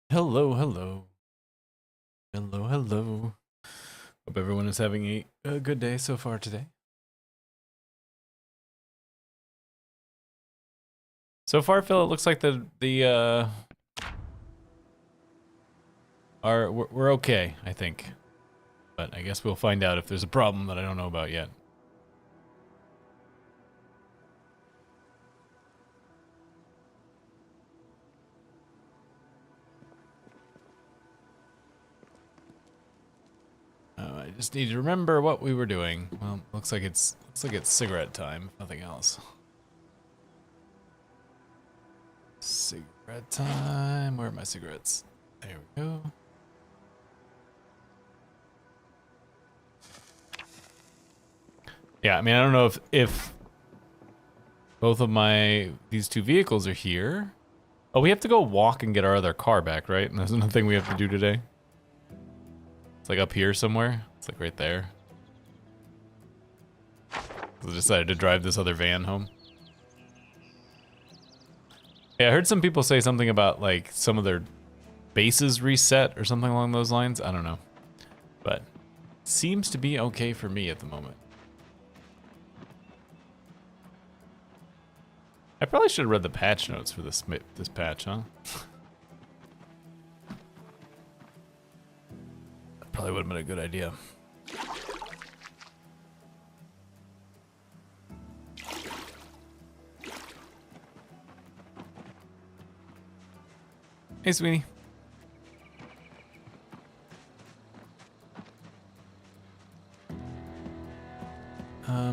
Hello, hello. Hello, hello. Hope everyone is having a good day so far today. So far, Phil, it looks like we're okay, I think. But I guess we'll find out if there's a problem that I don't know about yet. I just need to remember what we were doing. Well, looks like it's cigarette time, if nothing else. Cigarette time. Where are my cigarettes? There we go. Yeah, I mean, I don't know if both of these two vehicles are here. Oh, we have to go walk and get our other car back, right? And there's another thing we have to do today. It's like up here somewhere. It's like right there. So I decided to drive this other van home. Yeah, I heard some people say something about like some of their bases reset or something along those lines. I don't know. But seems to be okay for me at the moment. I probably should have read the patch notes for this patch, huh? That probably would have been a good idea. Hey, Sweeney.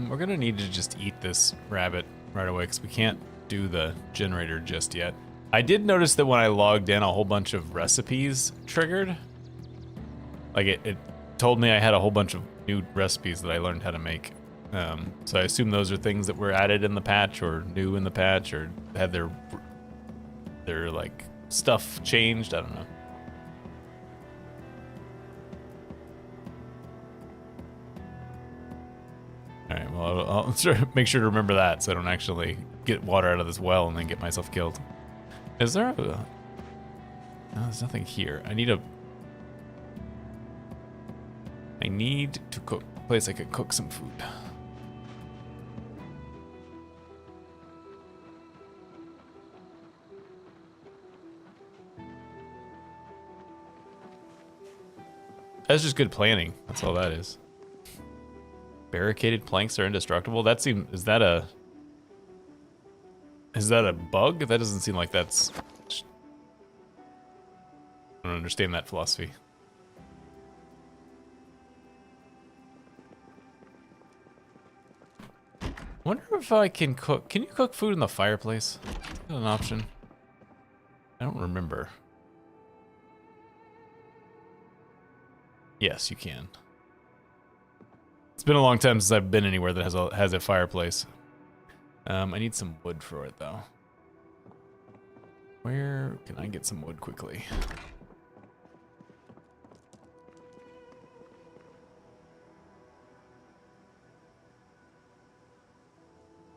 We're gonna need to just eat this rabbit right away because we can't do the generator just yet. I did notice that when I logged in, a whole bunch of recipes triggered. Like it told me I had a whole bunch of new recipes that I learned how to make. So I assume those are things that were added in the patch or new in the patch or had their like stuff changed. I don't know. All right, well, I'll make sure to remember that so I don't actually get water out of this well and then get myself killed. Is there a... No, there's nothing here. I need to cook a place I could cook some food. That's just good planning. That's all that is. Barricaded planks are indestructible. That seems... Is that a bug? That doesn't seem like that's... I don't understand that philosophy. I wonder if I can cook... Can you cook food in the fireplace? Is that an option? I don't remember. Yes, you can. It's been a long time since I've been anywhere that has a fireplace. I need some wood for it, though. Where can I get some wood quickly?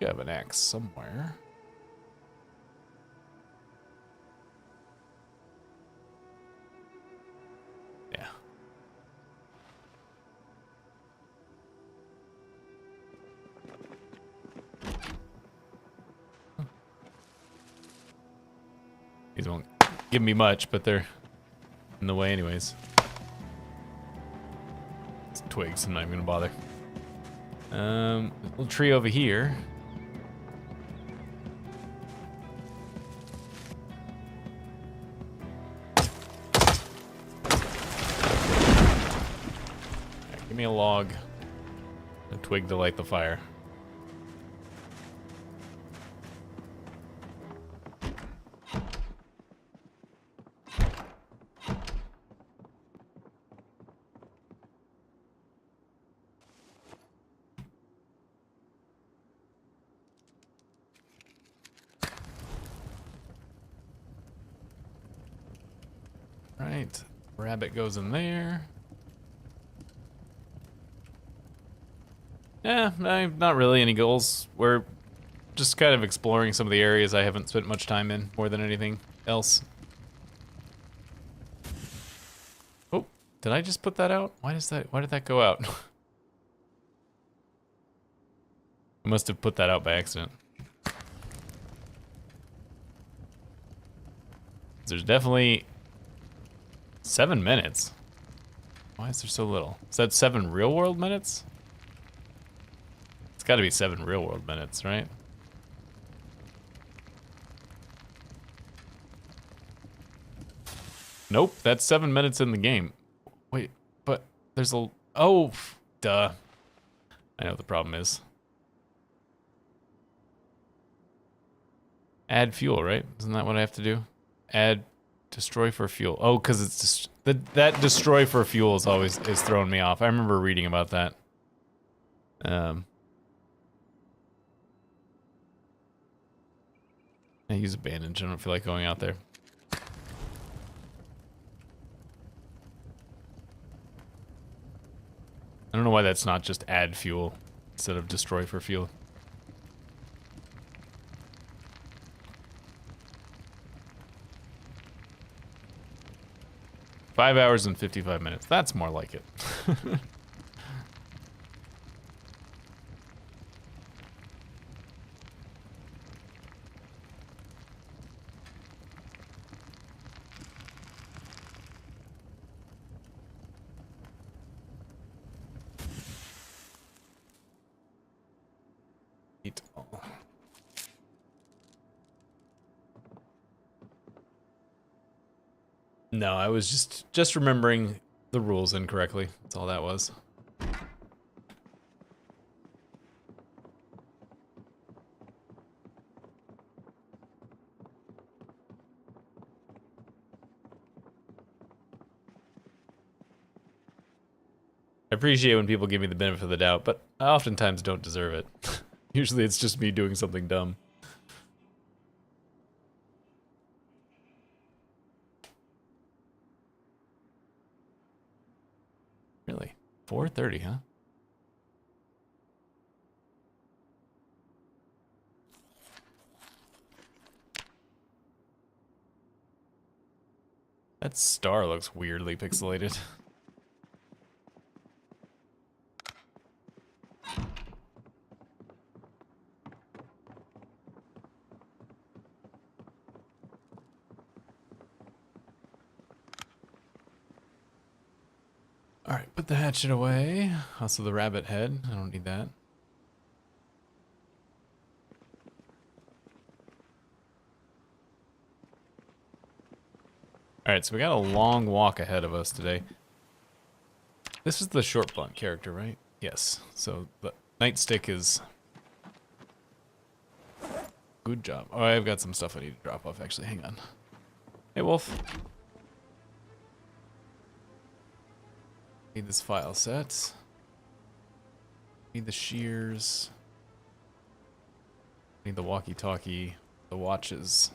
You have an axe somewhere. Yeah. These won't give me much, but they're in the way anyways. It's twigs, I'm not even gonna bother. Little tree over here. Right, give me a log. A twig to light the fire. Right, rabbit goes in there. Yeah, not really any goals. We're just kind of exploring some of the areas I haven't spent much time in more than anything else. Did I just put that out? Why did that go out? I must have put that out by accident. There's definitely 7 minutes. Why is there so little? Is that 7 real world minutes? It's gotta be 7 real world minutes, right? Nope, that's 7 minutes in the game. Wait, but there's a... Oh, duh. I know what the problem is. Add fuel, right? Isn't that what I have to do? Add destroy for fuel. Oh, because it's just that destroy for fuel is always throwing me off. I remember reading about that. I use a bandage. I don't feel like going out there. I don't know why that's not just add fuel instead of destroy for fuel. Five hours and 55 minutes. That's more like it. Eat all. No, I was just remembering the rules incorrectly. That's all that was. I appreciate when people give me the benefit of the doubt, but I oftentimes don't deserve it. Usually it's just me doing something dumb. Really? 4:30, huh? That star looks weirdly pixelated. Alright, put the hatchet away. Also the rabbit head. I don't need that. Alright, so we got a long walk ahead of us today. This is the short blunt character, right? Yes. So the nightstick is... Good job. Oh, I've got some stuff I need to drop off, actually. Hang on. Hey, Wolf. Need this file set. Need the shears. Need the walkie-talkie. The watches.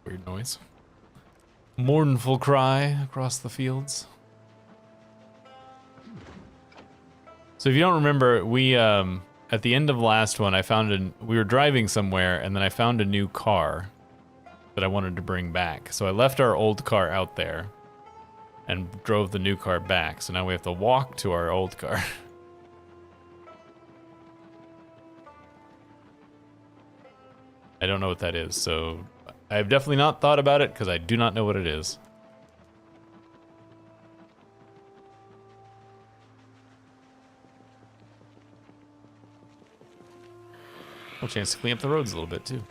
Weird noise. Mournful cry across the fields. So if you don't remember, we at the end of last one, we were driving somewhere, and then I found a new car that I wanted to bring back. So I left our old car out there and drove the new car back. So now we have to walk to our old car. I don't know what that is, so I have definitely not thought about it because I do not know what it is. A chance to clean up the roads a little bit too.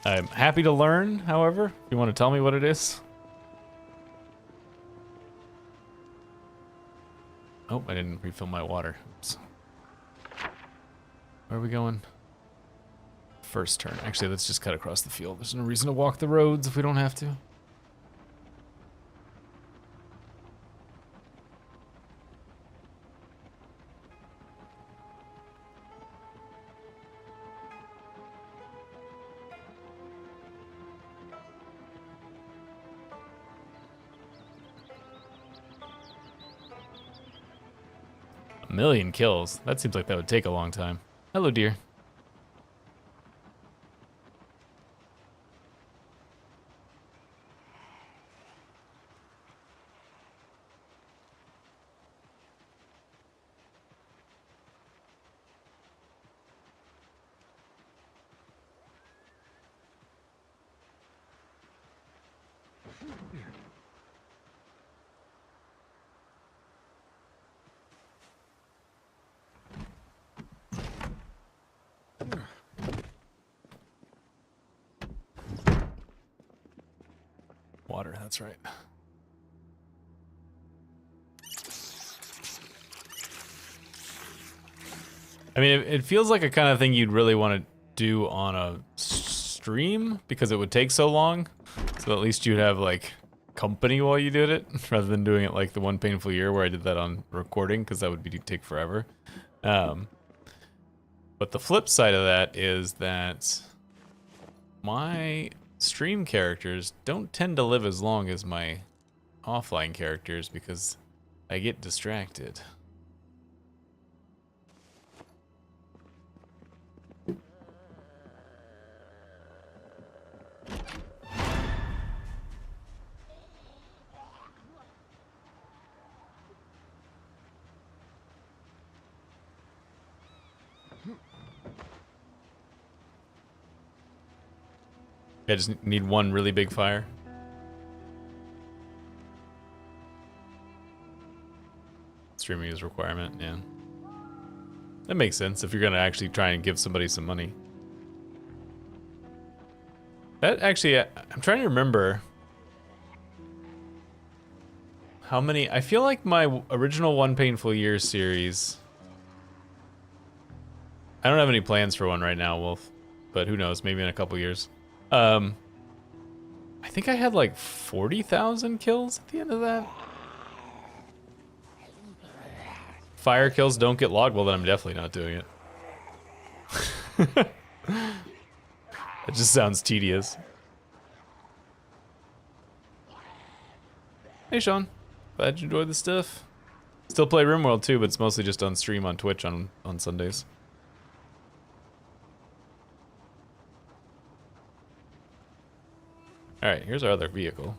I'm happy to learn, however. If you want to tell me what it is. Oh, I didn't refill my water. Oops. Where are we going? First turn. Actually, let's just cut across the field. There's no reason to walk the roads if we don't have to. million kills. That seems like that would take a long time. Hello, dear. Water, that's right. I mean, it feels like a kind of thing you'd really want to do on a stream because it would take so long. So at least you'd have like company while you did it rather than doing it like the One Painful Year where I did that on recording because that would take forever. But the flip side of that is that my stream characters don't tend to live as long as my offline characters because I get distracted. I just need one really big fire. Streaming is a requirement, yeah. That makes sense if you're gonna actually try and give somebody some money. That actually, I'm trying to remember how many. I feel like my original One Painful Year series. I don't have any plans for one right now, Wolf, but who knows? Maybe in a couple years. I think I had like 40,000 kills at the end of that. Fire kills don't get logged, well then I'm definitely not doing it. It just sounds tedious. Hey Sean, glad you enjoyed the stuff. Still play RimWorld too, but it's mostly just on stream on Twitch on Sundays. Alright, here's our other vehicle.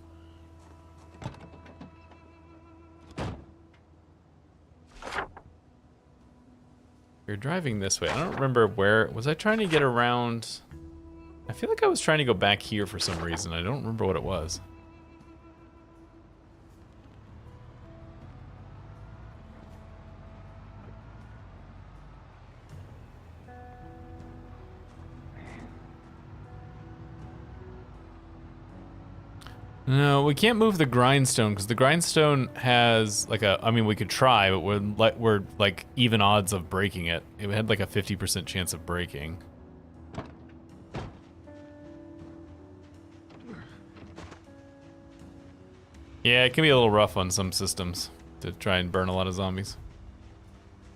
You're driving this way. I don't remember where. Was I trying to get around? I feel like I was trying to go back here for some reason. I don't remember what it was. No, we can't move the grindstone because the grindstone has like a. I mean, we could try, but we're like even odds of breaking it. It had like a 50% chance of breaking. Yeah, it can be a little rough on some systems to try and burn a lot of zombies.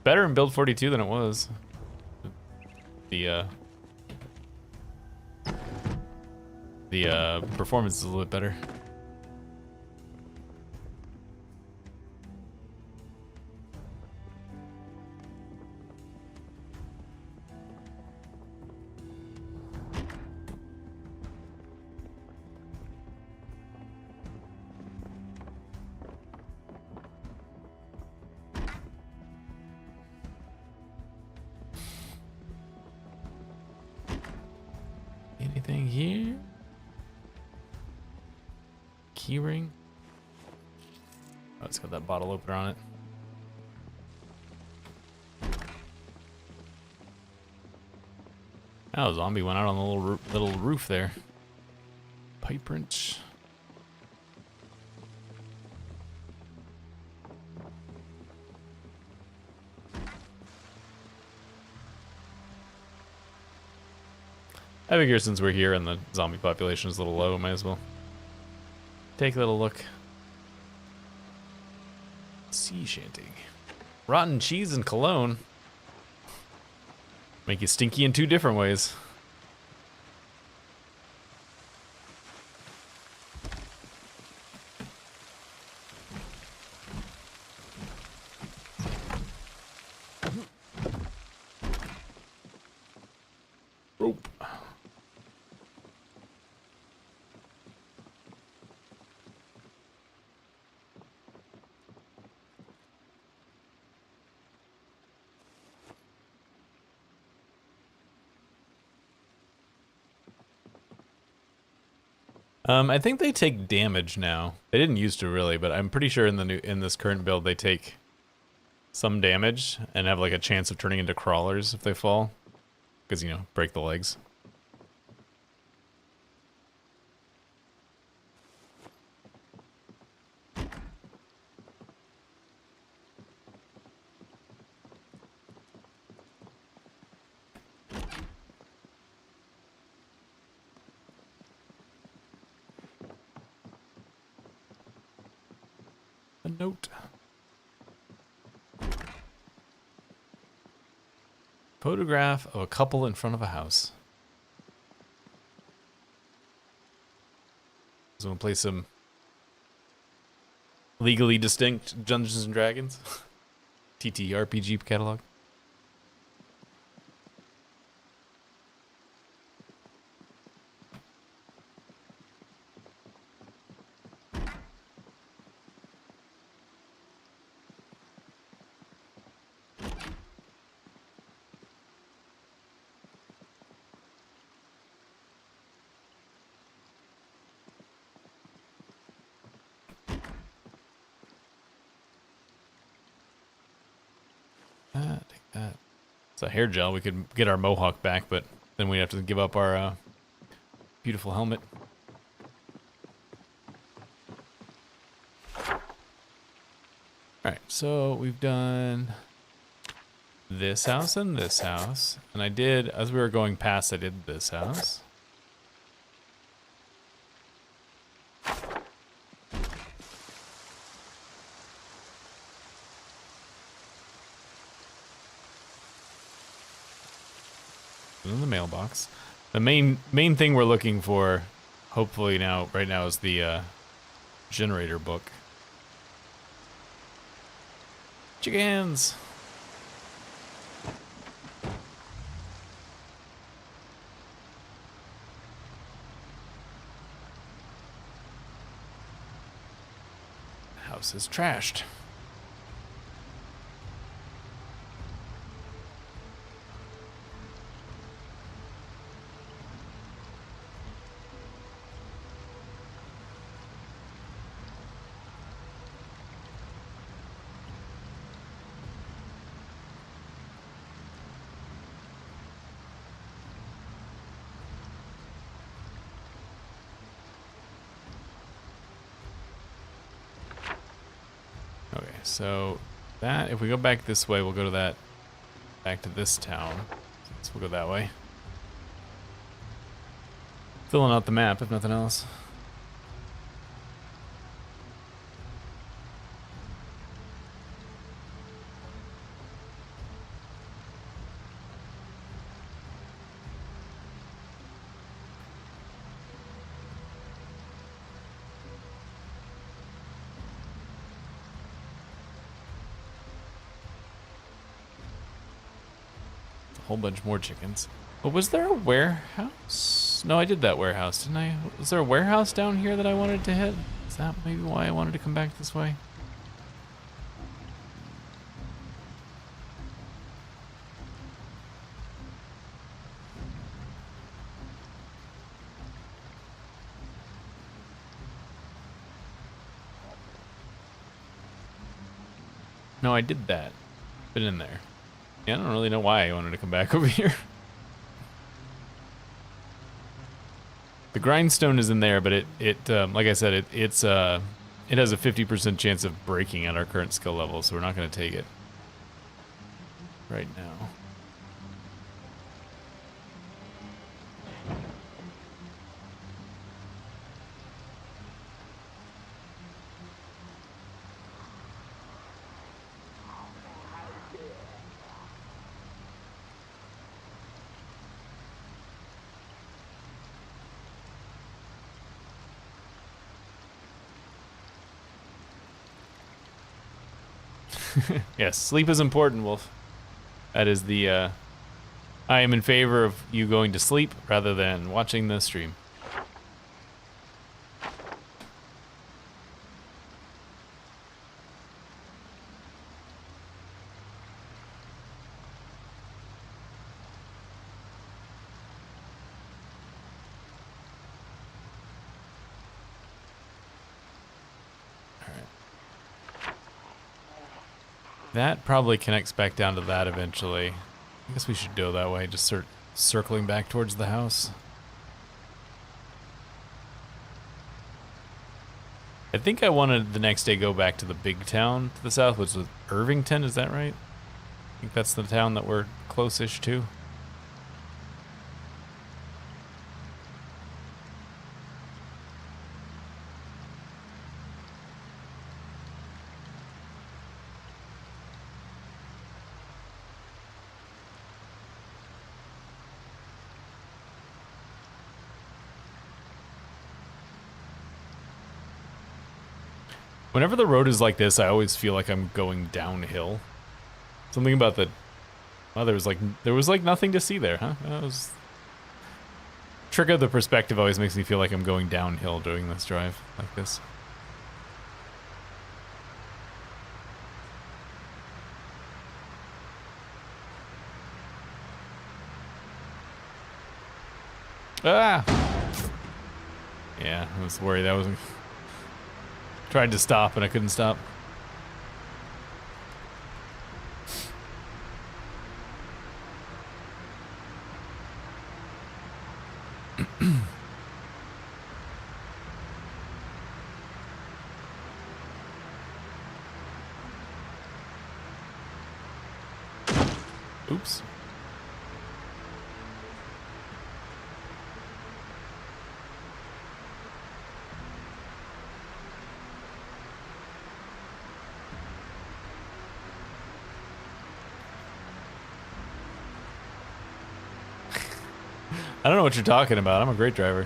Better in build 42 than it was. The performance is a little bit better. Anything here? Keyring? Oh, it's got that bottle opener on it. Oh, a zombie went out on the little roof there. Pipe wrench. I figure since we're here and the zombie population is a little low, might as well take a little look. Sea shanty. Rotten cheese and cologne. Make you stinky in two different ways. I think they take damage now. They didn't used to really, but I'm pretty sure in this current build they take some damage and have like a chance of turning into crawlers if they fall, because you know, break the legs. A note. Photograph of a couple in front of a house. So we'll play some legally distinct Dungeons and Dragons. TTRPG catalog. Take that. It's a hair gel. We could get our mohawk back, but then we have to give up our beautiful helmet. Alright, so we've done this house and this house. And I did, as we were going past, I did this house. In the mailbox. The main thing we're looking for, hopefully right now, is the generator book. Chickens! House is trashed. Okay, so that, if we go back this way, we'll go to that, back to this town. So we'll go that way. Filling out the map, if nothing else. Whole bunch more chickens. But was there a warehouse? No, I did that warehouse, didn't I? Was there a warehouse down here that I wanted to hit? Is that maybe why I wanted to come back this way? No, I did that. Been in there. Yeah, I don't really know why I wanted to come back over here. The grindstone is in there, but it like I said, it has a 50% chance of breaking at our current skill level, so we're not going to take it right now. Yes, sleep is important, Wolf. That is the, I am in favor of you going to sleep rather than watching the stream. That probably connects back down to that eventually. I guess we should go that way, just start circling back towards the house. I think I wanted the next day go back to the big town to the south, which was Irvington, is that right? I think that's the town that we're close-ish to. Whenever the road is like this, I always feel like I'm going downhill. Something about the... Oh, there was like nothing to see there, huh? That was... Trick of the perspective always makes me feel like I'm going downhill doing this drive like this. Ah! Yeah, I was worried that wasn't... Tried to stop and I couldn't stop. Oops. I don't know what you're talking about. I'm a great driver.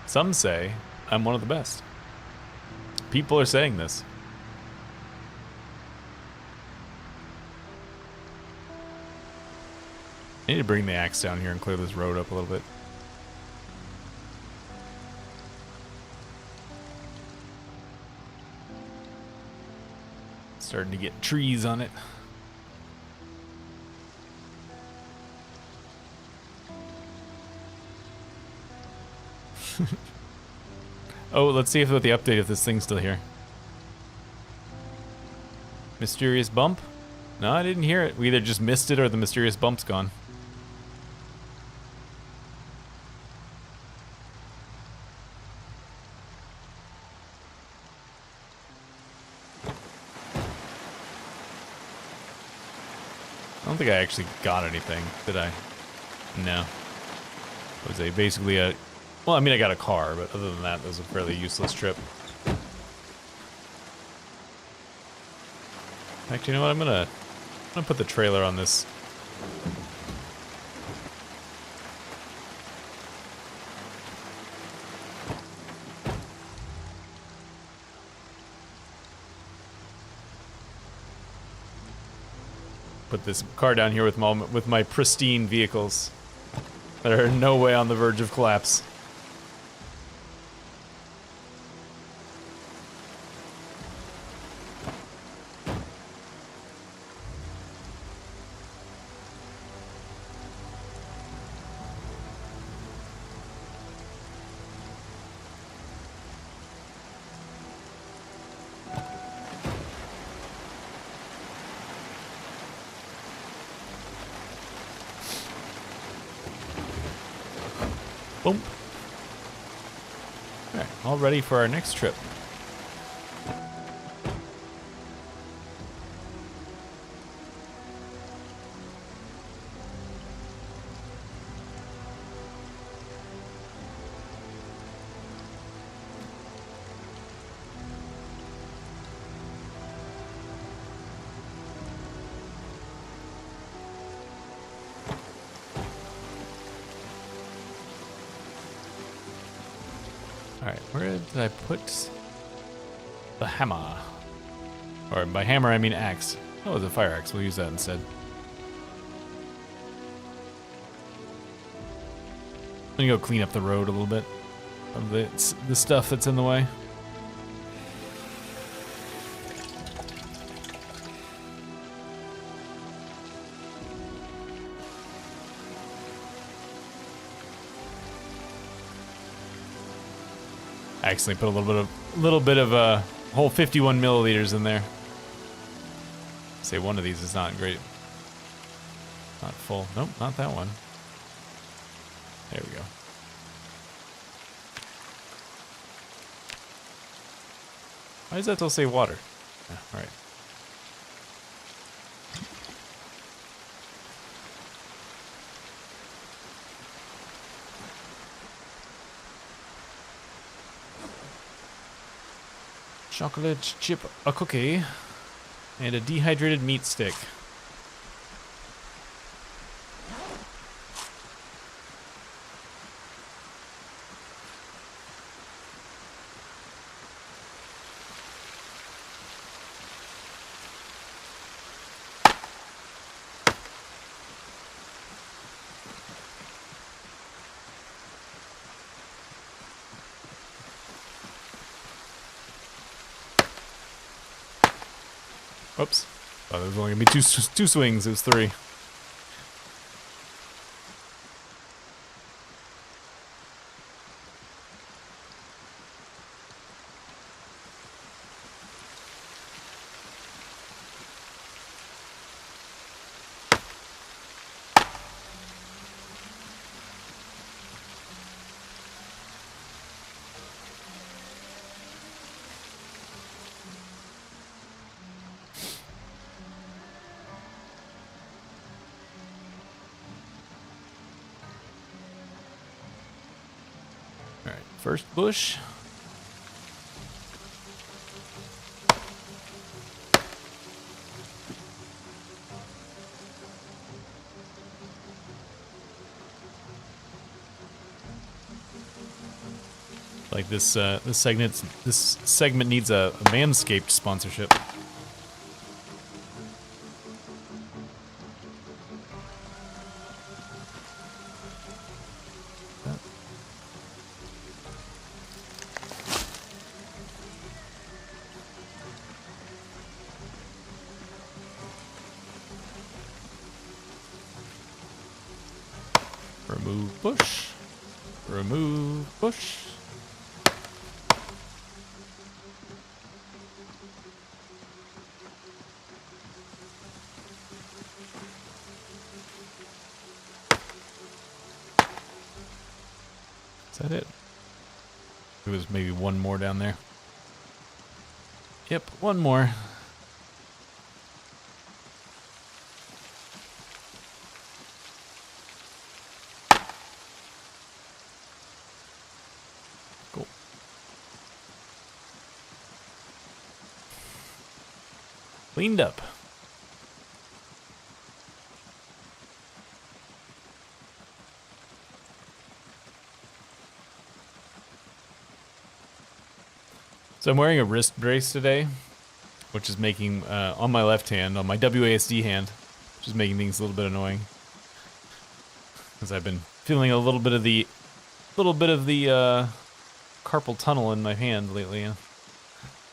Some say I'm one of the best. People are saying this. I need to bring the axe down here and clear this road up a little bit. Starting to get trees on it. Oh, let's see if with the update if this thing's still here. Mysterious bump? No, I didn't hear it. We either just missed it or the mysterious bump's gone. I don't think I actually got anything, did I? No. It was basically a... Well, I mean, I got a car, but other than that, it was a fairly useless trip. Actually, you know what? I'm gonna put the trailer on this. Put this car down here with my pristine vehicles that are in no way on the verge of collapse. Boom. Alright, all ready for our next trip. Alright, where did I put the hammer? Or by hammer, I mean axe. Oh, it's a fire axe. We'll use that instead. I'm gonna go clean up the road a little bit of the stuff that's in the way. I accidentally put a little bit of a whole 51 milliliters in there. Say one of these is not great. Not full. Nope, not that one. There we go. Why does that still say water? Yeah, all right. Chocolate chip, a cookie, and a dehydrated meat stick. Whoops. Oh, there was only gonna be two swings. It was 3. All right, first bush. Like this segment needs a Manscaped sponsorship. Remove bush. Remove bush. Is that it? There was maybe one more down there. Yep, one more. Cool. Cleaned up. So I'm wearing a wrist brace today, which is making, on my left hand, on my WASD hand, which is making things a little bit annoying. Because I've been feeling a little bit of the carpal tunnel in my hand lately.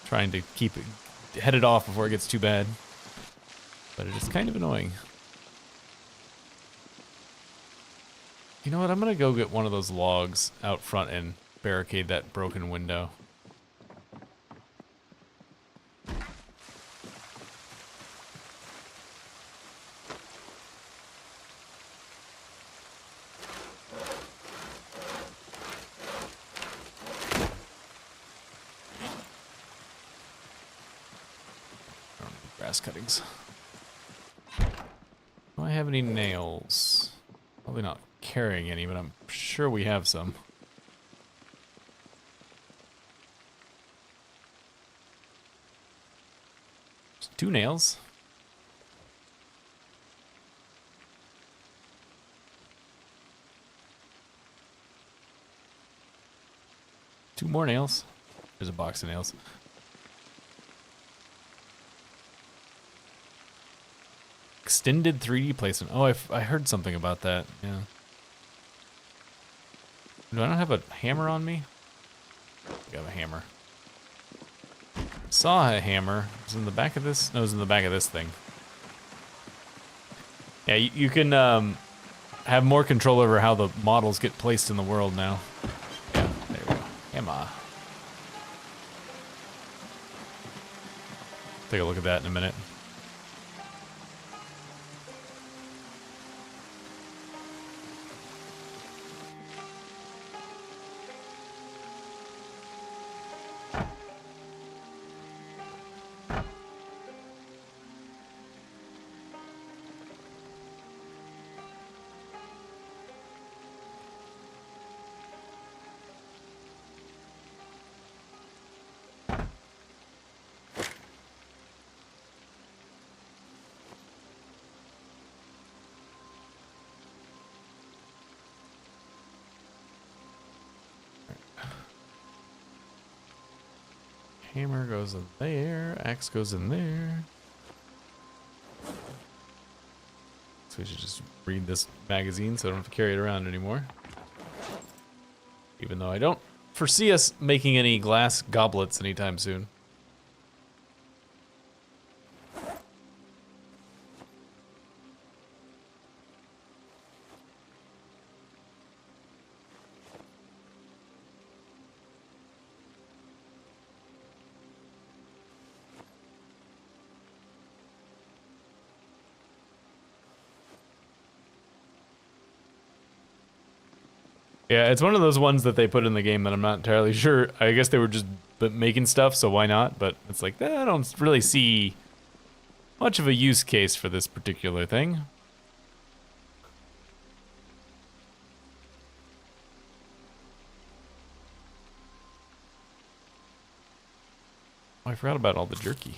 Trying to keep it headed off before it gets too bad. But it is kind of annoying. You know what, I'm gonna go get one of those logs out front and barricade that broken window. Grass cuttings. Do I have any nails? Probably not carrying any, but I'm sure we have some. Just 2 nails. Two more nails. There's a box of nails. Extended 3D placement. Oh, I heard something about that. Yeah. Do I not have a hammer on me? I have a hammer. Saw a hammer. It was in the back of this? No, it was in the back of this thing. Yeah, you can have more control over how the models get placed in the world now. Yeah, there we go. Hammer. Take a look at that in a minute. Hammer goes in there. Axe goes in there. So we should just read this magazine so I don't have to carry it around anymore. Even though I don't foresee us making any glass goblets anytime soon. Yeah, it's one of those ones that they put in the game that I'm not entirely sure. I guess they were just making stuff, so why not? But it's like, I don't really see much of a use case for this particular thing. Oh, I forgot about all the jerky.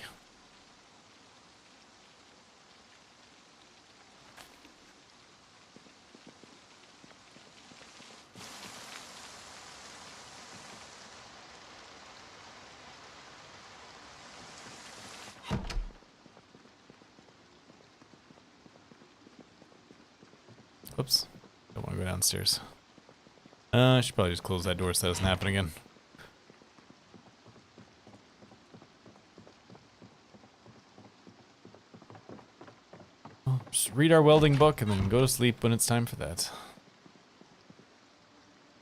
Oops. Don't want to go downstairs. I should probably just close that door so that doesn't happen again. Well, just read our welding book and then go to sleep when it's time for that.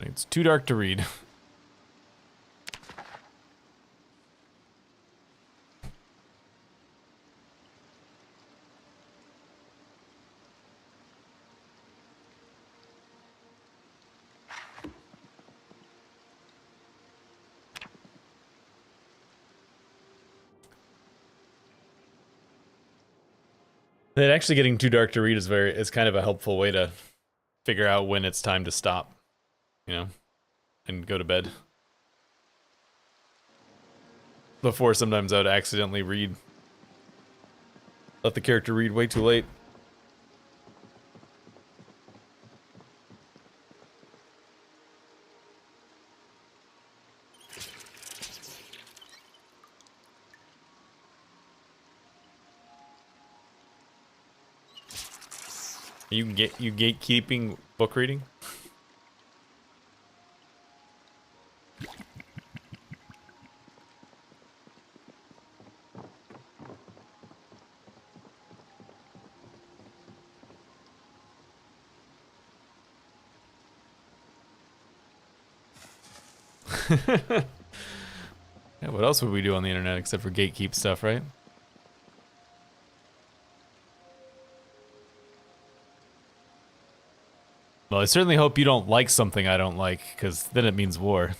It's too dark to read. It actually getting too dark to read is kind of a helpful way to figure out when it's time to stop, you know, and go to bed. Before sometimes I would accidentally let the character read way too late. You gatekeeping book reading? Yeah, what else would we do on the internet except for gatekeep stuff, right? Well, I certainly hope you don't like something I don't like, because then it means war.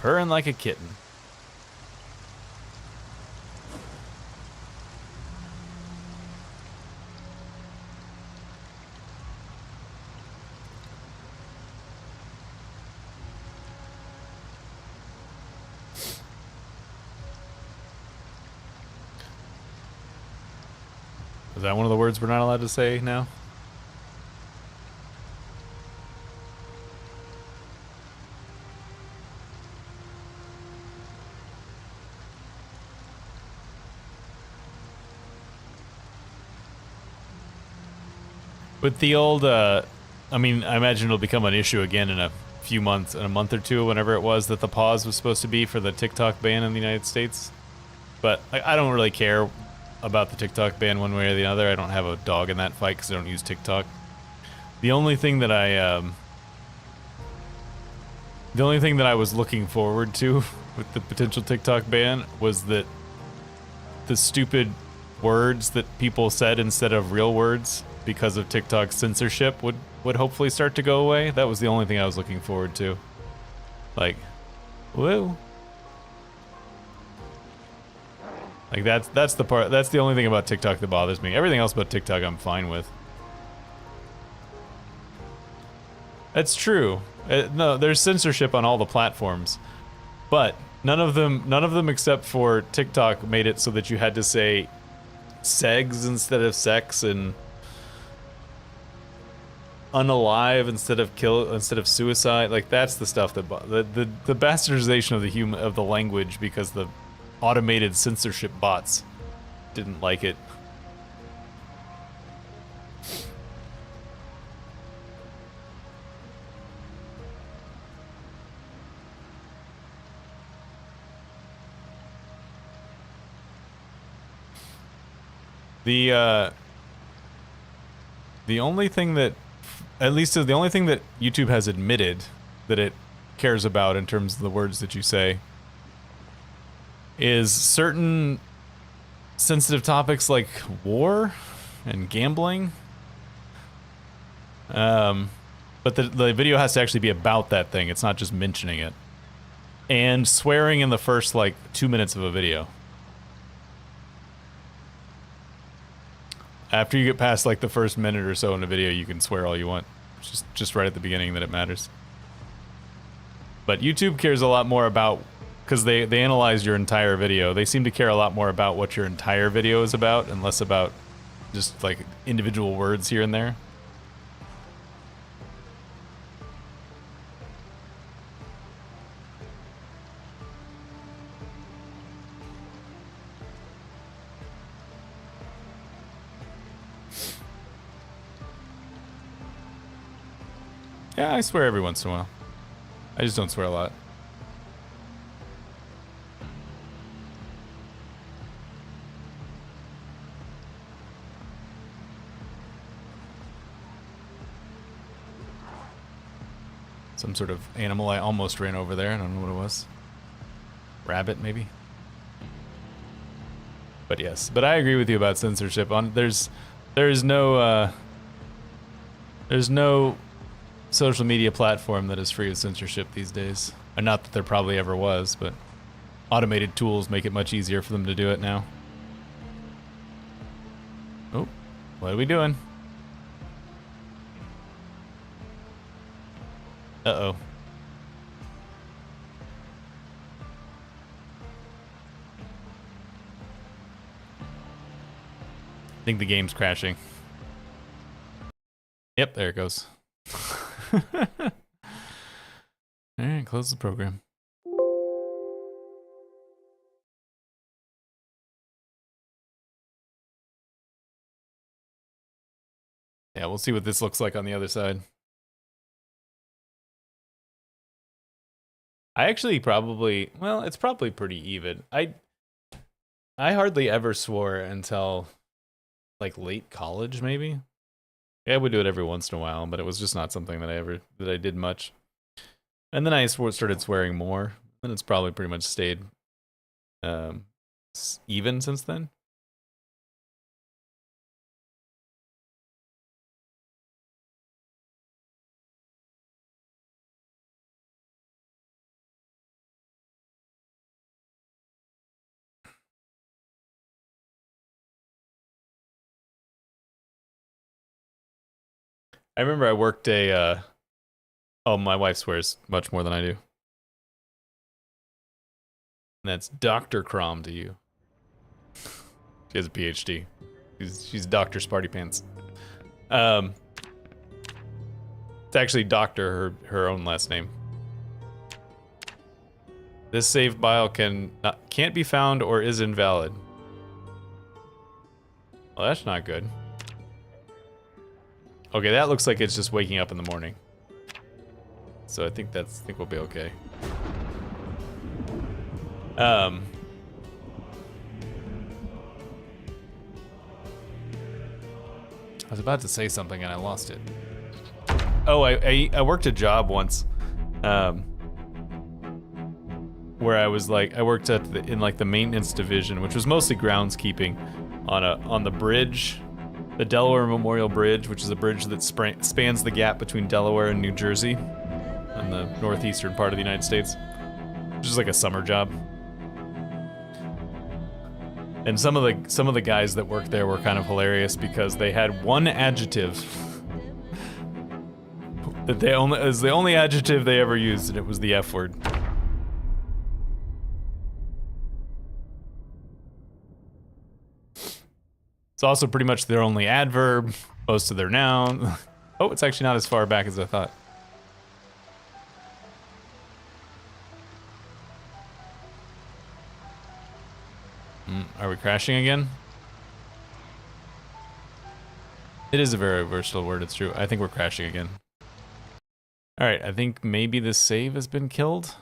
Purring like a kitten. Is that one of the words we're not allowed to say now? With the old, I mean, I imagine it'll become an issue again in a few months, in a month or two, whenever it was that the pause was supposed to be for the TikTok ban in the United States. But I don't really care about the TikTok ban one way or the other. I don't have a dog in that fight because I don't use TikTok. The only thing that I was looking forward to with the potential TikTok ban was that the stupid words that people said instead of real words because of TikTok censorship would hopefully start to go away. That was the only thing I was looking forward to. Like, whoa. Like that's the part. That's the only thing about TikTok that bothers me. Everything else about TikTok I'm fine with. That's true. No, there's censorship on all the platforms, but none of them except for TikTok made it so that you had to say segs instead of sex and unalive instead of suicide. Like that's the stuff that the bastardization of the language because the automated censorship bots didn't like it. The only thing that, at least the only thing that YouTube has admitted that it cares about in terms of the words that you say is certain sensitive topics like war and gambling. But the video has to actually be about that thing. It's not just mentioning it. And swearing in the first, like, 2 minutes of a video. After you get past, like, the first minute or so in a video, you can swear all you want. It's just right at the beginning that it matters. But YouTube cares a lot more about, because they analyze your entire video. They seem to care a lot more about what your entire video is about and less about just, like, individual words here and there. Yeah, I swear every once in a while. I just don't swear a lot. Some sort of animal I almost ran over there. I don't know what it was. Rabbit, maybe? But yes. But I agree with you about censorship. There's no social media platform that is free of censorship these days. And not that there probably ever was, but automated tools make it much easier for them to do it now. Oh, what are we doing? Uh-oh. I think the game's crashing. Yep, there it goes. Alright, close the program. Yeah, we'll see what this looks like on the other side. I actually probably, well, it's probably pretty even. I hardly ever swore until like late college, maybe. Yeah, I would do it every once in a while, but it was just not something that I did much. And then I started swearing more, and it's probably pretty much stayed even since then. I remember I worked oh, my wife swears much more than I do. And that's Dr. Crom to you. She has a PhD. She's Dr. Sparty Pants. It's actually Doctor, her own last name. This save file can't be found or is invalid. Well, that's not good. Okay, that looks like it's just waking up in the morning. So I think we'll be okay. was about to say something and I lost it. Oh, I worked a job once, where I was like, I worked in like the maintenance division, which was mostly groundskeeping, on the bridge, the Delaware Memorial Bridge, which is a bridge that spans the gap between Delaware and New Jersey, in the northeastern part of the United States, which is like a summer job. And some of the guys that worked there were kind of hilarious because they had one adjective that is the only adjective they ever used, and it was the F word. It's also pretty much their only adverb, most of their noun. Oh, it's actually not as far back as I thought. Are we crashing again? It is a very versatile word, it's true. I think we're crashing again. Alright, I think maybe the save has been killed.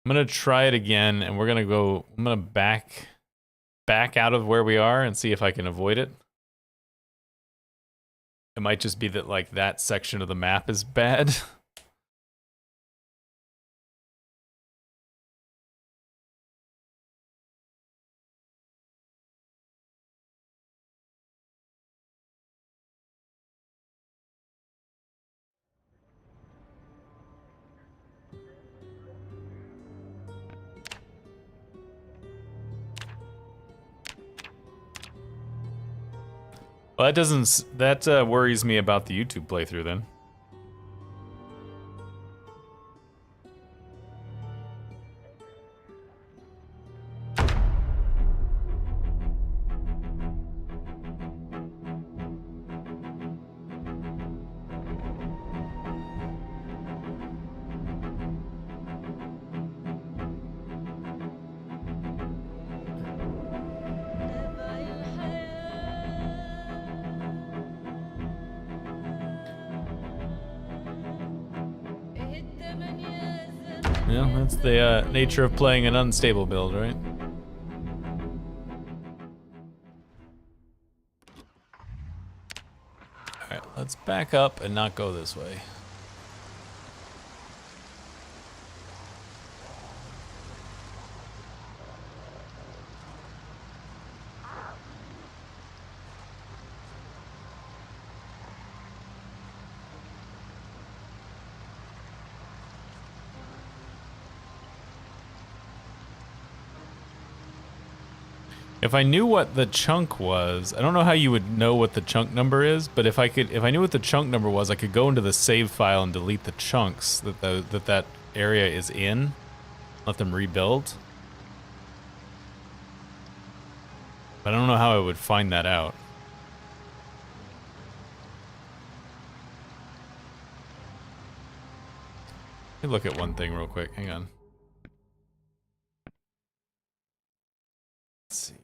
I'm gonna try it again, and I'm gonna back out of where we are and see if I can avoid it. It might just be that, like, that section of the map is bad. Well, that worries me about the YouTube playthrough then. Yeah, that's the nature of playing an unstable build, right? Alright, let's back up and not go this way. If I knew what the chunk was, I don't know how you would know what the chunk number is, but if I knew what the chunk number was, I could go into the save file and delete the chunks that area is in, let them rebuild. But I don't know how I would find that out. Let me look at one thing real quick, hang on. Let's see.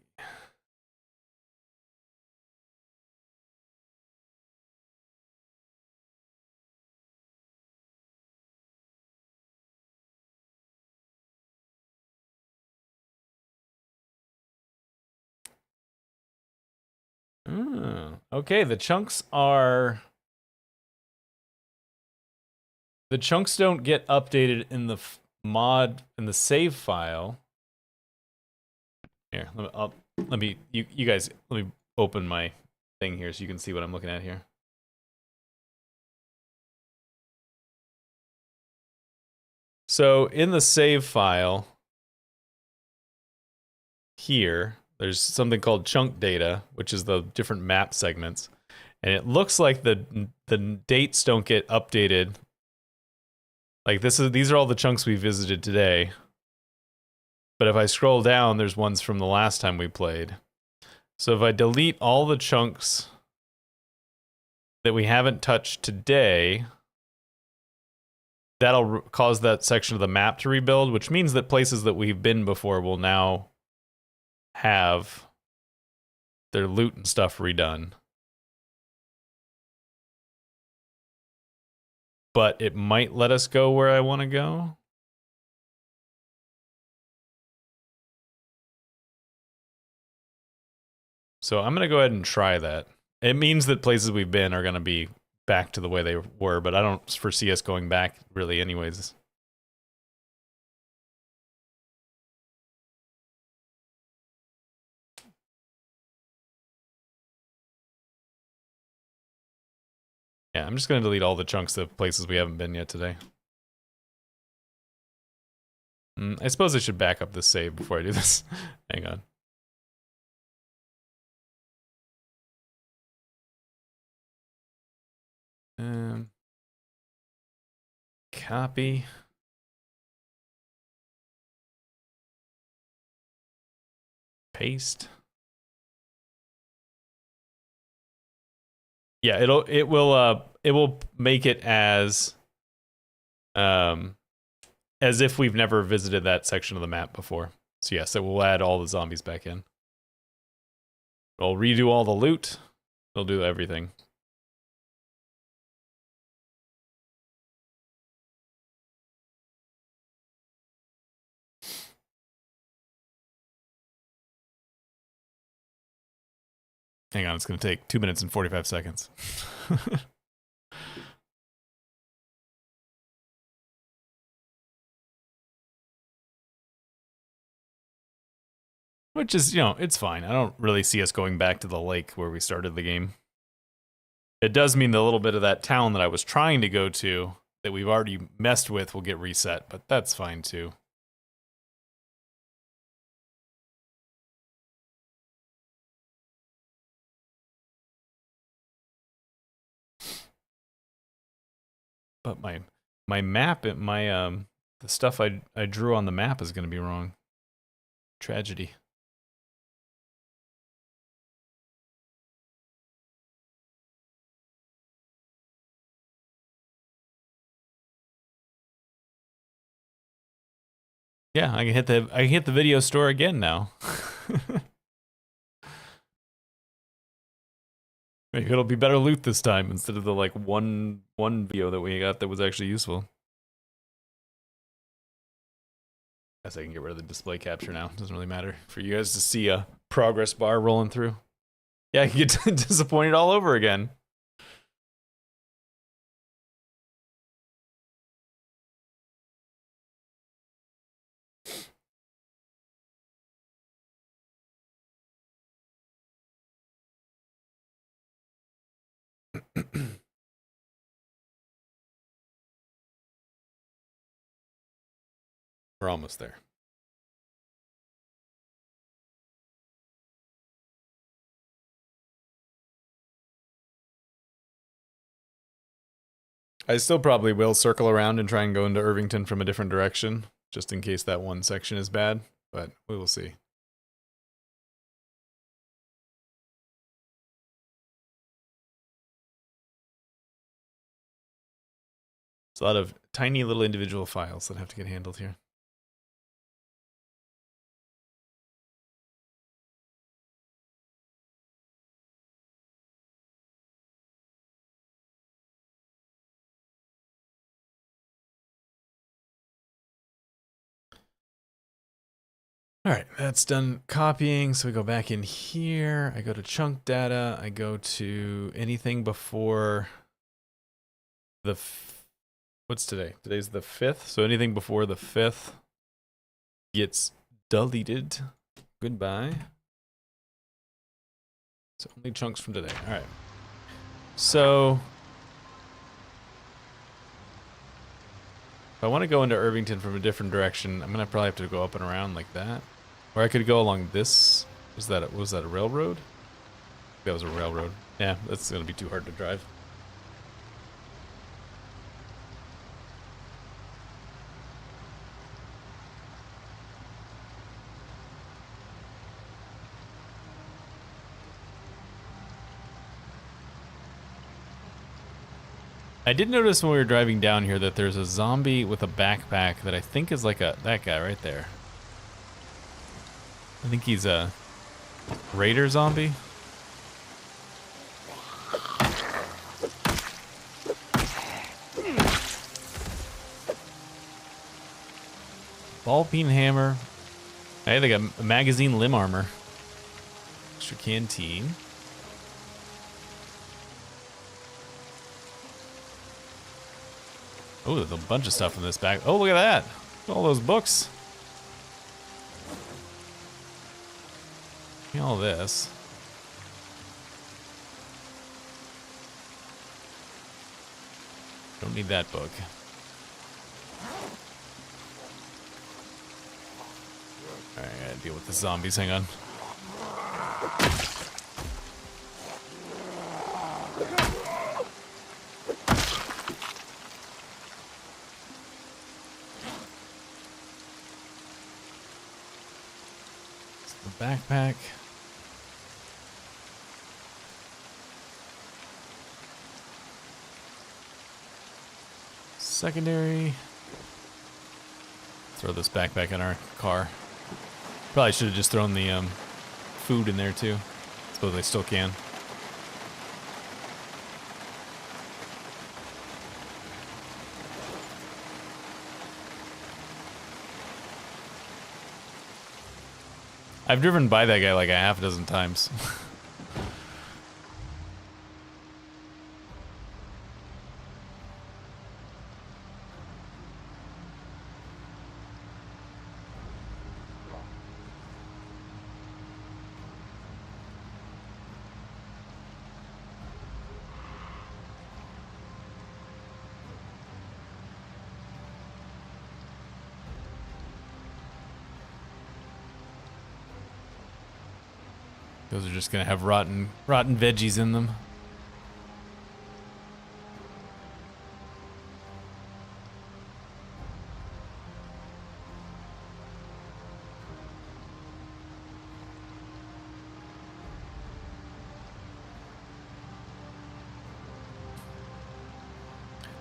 Okay, the chunks don't get updated in the mod, in the save file. Here, let me open my thing here so you can see what I'm looking at here. So in the save file here, there's something called chunk data, which is the different map segments. And it looks like the dates don't get updated. Like these are all the chunks we visited today. But if I scroll down, there's ones from the last time we played. So if I delete all the chunks that we haven't touched today, that'll cause that section of the map to rebuild, which means that places that we've been before will now have their loot and stuff redone. But it might let us go where I want to go. So I'm going to go ahead and try that. It means that places we've been are going to be back to the way they were, but I don't foresee us going back really anyways. Yeah, I'm just going to delete all the chunks of places we haven't been yet today. I suppose I should back up this save before I do this. Hang on. Copy. Paste. Yeah, it will make it as if we've never visited that section of the map before. So yes, it will add all the zombies back in. It'll redo all the loot. It'll do everything. Hang on, it's going to take 2 minutes and 45 seconds. Which is, it's fine. I don't really see us going back to the lake where we started the game. It does mean the little bit of that town that I was trying to go to that we've already messed with will get reset, but that's fine too. But my map, the stuff I drew on the map is going to be wrong. Tragedy. Yeah, I can hit the video store again now. Maybe it'll be better loot this time instead of the like one video that we got that was actually useful. Guess I can get rid of the display capture now. Doesn't really matter for you guys to see a progress bar rolling through. Yeah, I can get disappointed all over again. We're almost there. I still probably will circle around and try and go into Irvington from a different direction, just in case that one section is bad, but we will see. It's a lot of tiny little individual files that have to get handled here. All right, that's done copying. So we go back in here. I go to chunk data. I go to anything before the, what's today? Today's the 5th. So anything before the 5th gets deleted. Goodbye. So only chunks from today. All right. So if I want to go into Irvington from a different direction, I'm gonna probably have to go up and around like that. Or I could go along this. Was that a railroad? That was a railroad. Yeah, that's gonna be too hard to drive. I did notice when we were driving down here that there's a zombie with a backpack that I think is like that guy right there. I think he's a raider zombie. Ball peen hammer. Hey, they got a magazine limb armor. Let's extra canteen. Oh, there's a bunch of stuff in this bag. Oh, look at that. All those books. Look at all this. Don't need that book. Alright, I gotta deal with the zombies. Hang on. Backpack. Secondary. Throw this backpack in our car. Probably should have just thrown the food in there too. Suppose I still can. I've driven by that guy like a half a dozen times. Those are just gonna have rotten veggies in them.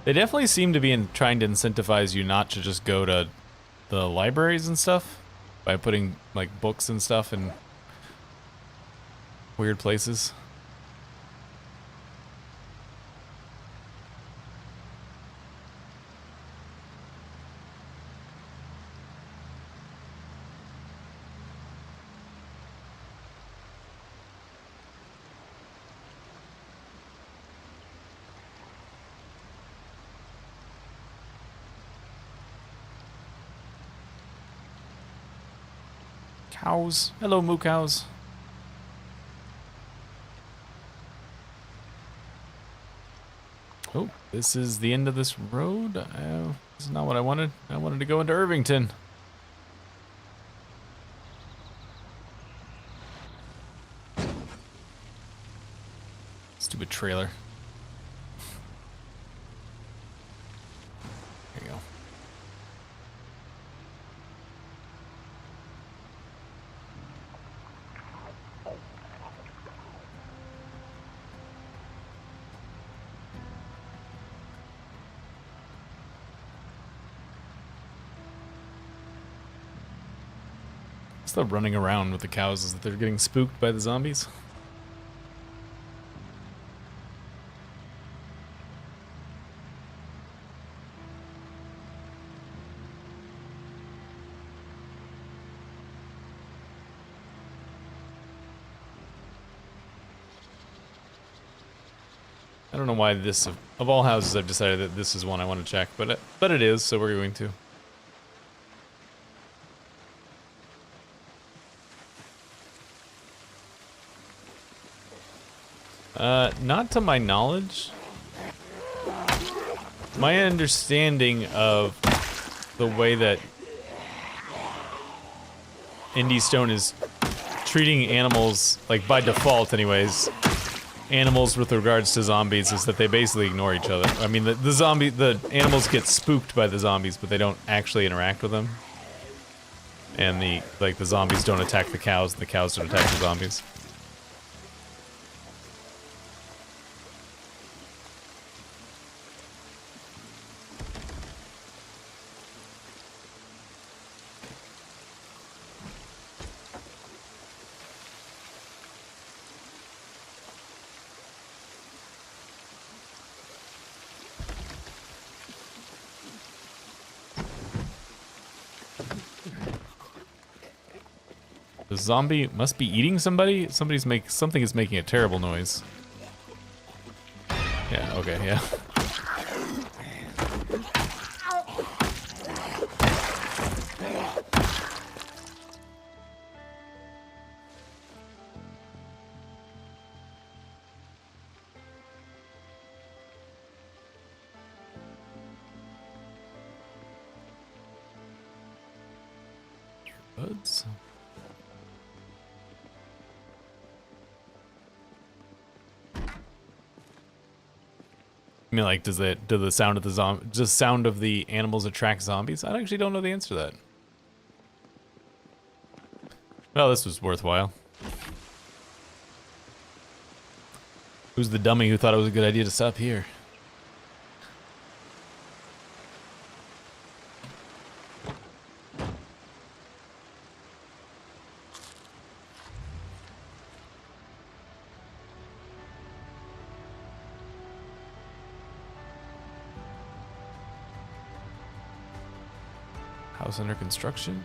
They definitely seem to be trying to incentivize you not to just go to the libraries and stuff by putting like books and stuff in weird places. Cows. Hello, moo cows. Oh, this is the end of this road. This is not what I wanted. I wanted to go into Irvington. Stupid trailer. There you go. Still running around with the cows is that they're getting spooked by the zombies. I don't know why this, of all houses, I've decided that this is one I want to check, but it is, so we're going to. Not to my knowledge. My understanding of the way that Indie Stone is treating animals, like by default anyways, animals with regards to zombies is that they basically ignore each other. I mean, the animals get spooked by the zombies, but they don't actually interact with them. And the zombies don't attack the cows, and the cows don't attack the zombies. The zombie must be eating somebody. Something is making a terrible noise. Yeah, okay, yeah. Buds. I mean, like, does the sound of the animals attract zombies? I actually don't know the answer to that. Well, this was worthwhile. Who's the dummy who thought it was a good idea to stop here? House under construction?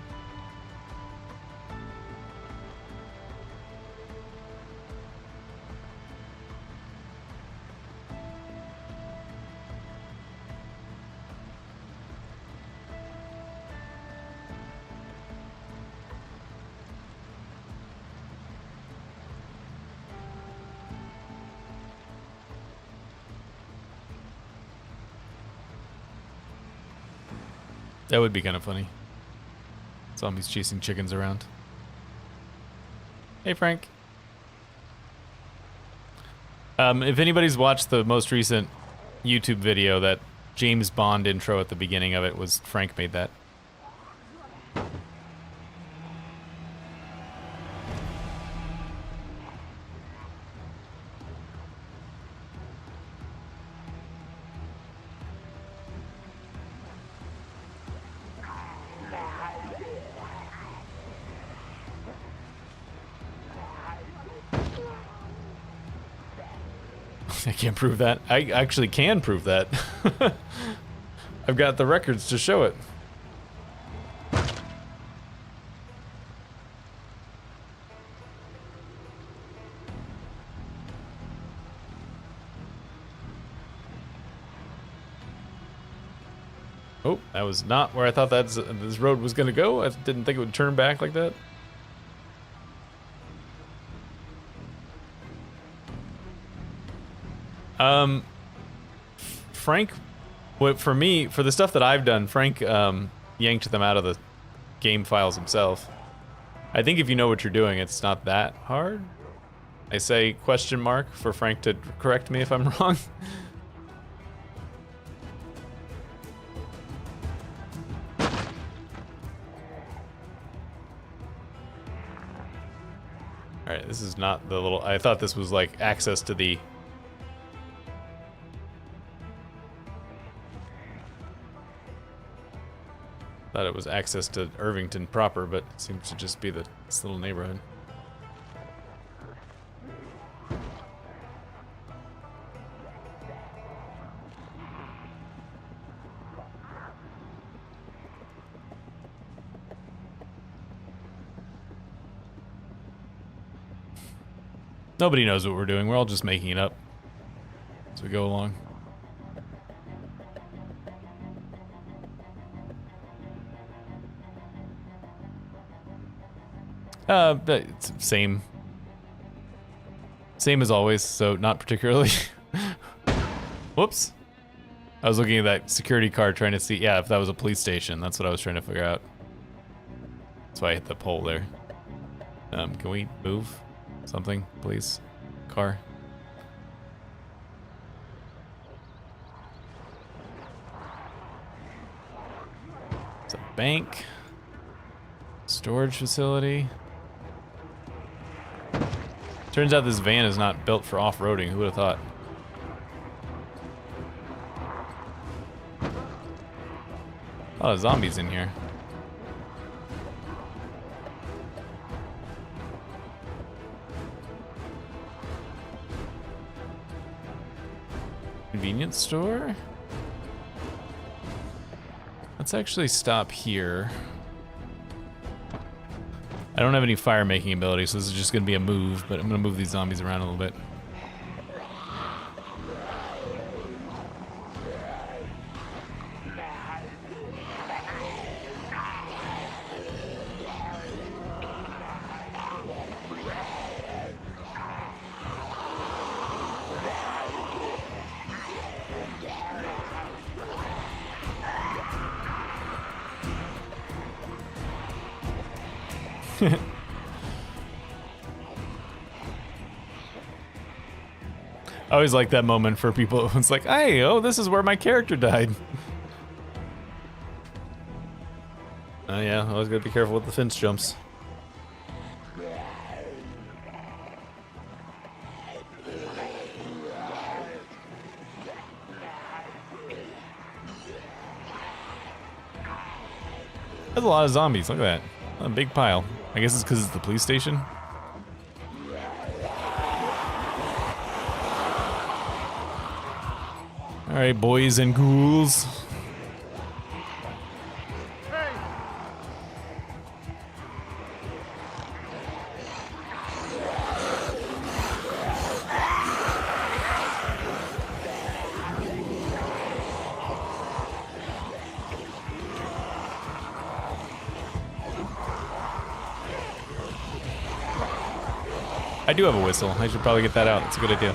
That would be kind of funny. Zombies chasing chickens around. Hey, Frank. If anybody's watched the most recent YouTube video, that James Bond intro at the beginning of it was Frank made that. I can't prove that. I actually can prove that. I've got the records to show it. Oh, that was not where I thought this road was going to go. I didn't think it would turn back like that. Frank, for me, for the stuff that I've done, Frank yanked them out of the game files himself. I think if you know what you're doing, it's not that hard. I say question mark for Frank to correct me if I'm wrong. Alright, this is not the little... I thought this was like access to the... Thought it was access to Irvington proper, but it seems to just be this little neighborhood. Nobody knows what we're doing. We're all just making it up as we go along. It's same as always, so not particularly. Whoops. I was looking at that security card trying to see, yeah, if that was a police station. That's what I was trying to figure out. That's why I hit the pole there. Can we move something, please? Car. It's a bank. Storage facility. Turns out this van is not built for off-roading. Who would have thought? A lot of zombies in here. Convenience store? Let's actually stop here. I don't have any fire making ability, so this is just gonna be a move, but I'm gonna move these zombies around a little bit. I always like that moment for people. It's like, hey, oh, this is where my character died. Oh yeah, always gotta be careful with the fence jumps. There's a lot of zombies, look at that. A big pile. I guess it's because it's the police station. Alright, boys and ghouls. I do have a whistle. I should probably get that out. That's a good idea.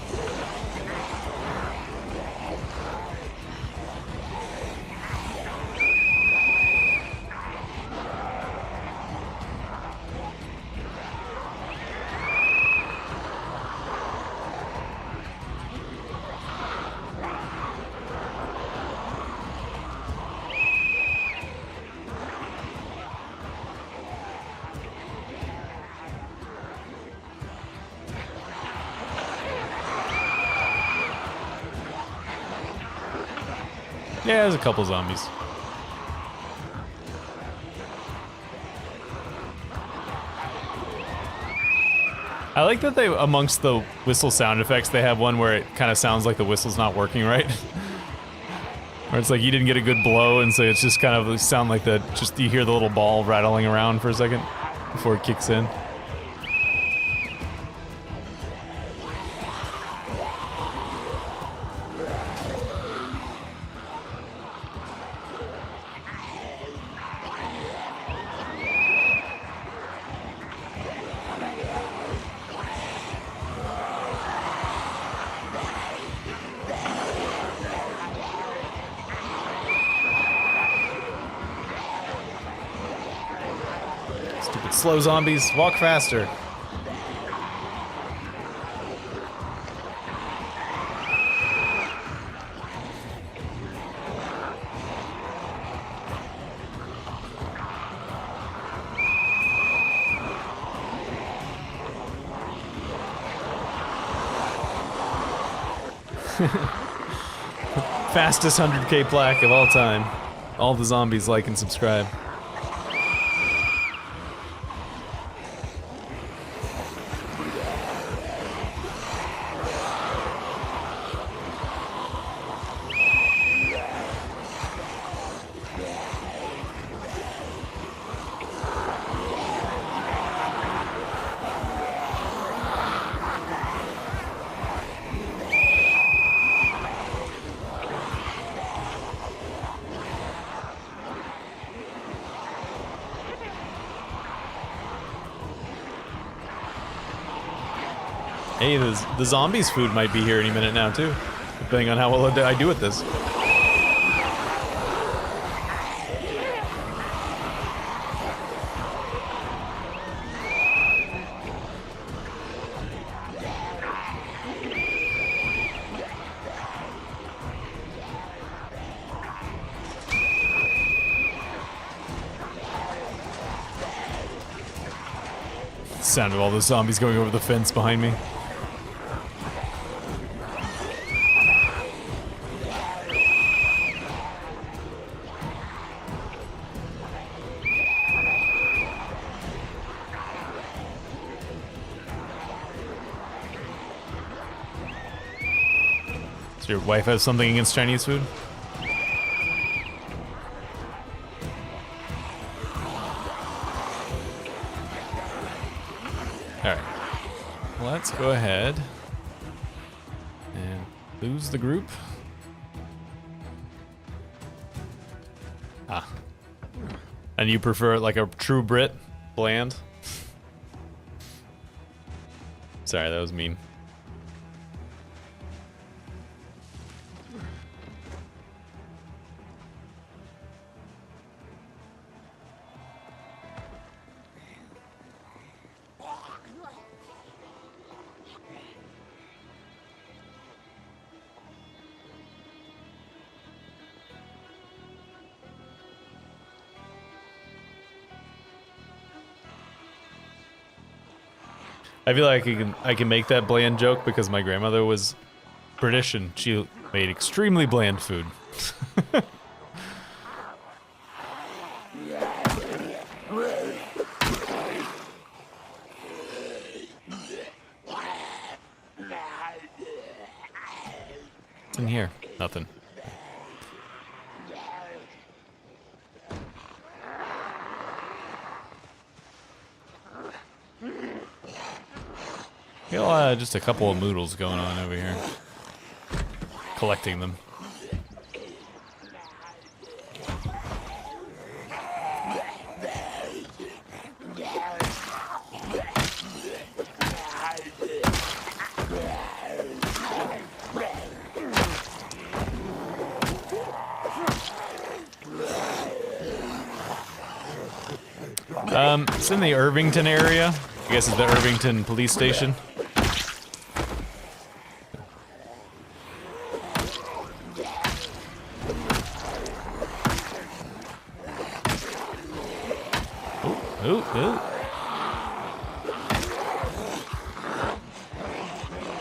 Yeah, there's a couple zombies. I like that they, amongst the whistle sound effects, they have one where it kind of sounds like the whistle's not working right. Where it's like you didn't get a good blow, and so it's just kind of sound like the, just you hear the little ball rattling around for a second before it kicks in. Stupid slow zombies, walk faster. Fastest 100K plaque of all time. All the zombies like and subscribe. Hey, the zombies' food might be here any minute now, too. Depending on how well I do with this. Sound of all the zombies going over the fence behind me. Does your wife have something against Chinese food? let's go ahead and lose the group. Ah. And you prefer it like a true Brit? Bland? Sorry, that was mean. I feel like I can make that bland joke because my grandmother was British and she made extremely bland food. What's in here? Nothing. Just a couple of moodles going on over here. Collecting them. It's in the Irvington area. I guess it's the Irvington police station.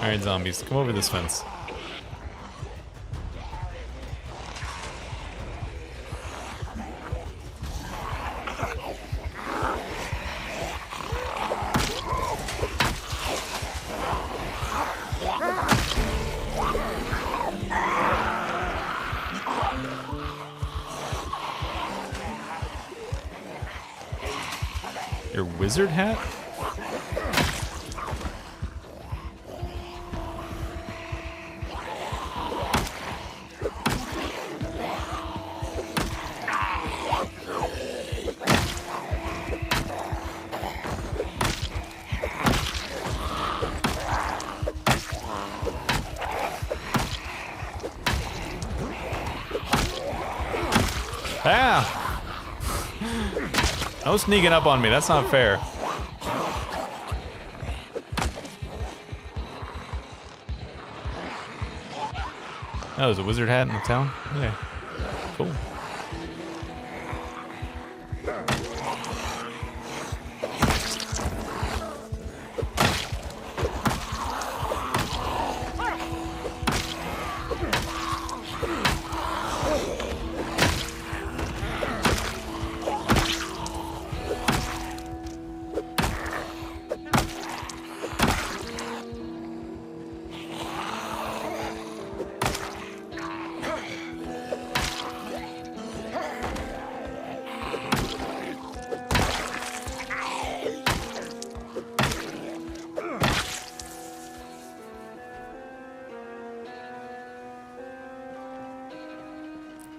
Alright, zombies, come over this fence. Your wizard hat? Ah! No sneaking up on me, that's not fair. Oh, there's a wizard hat in the town? Okay. Cool.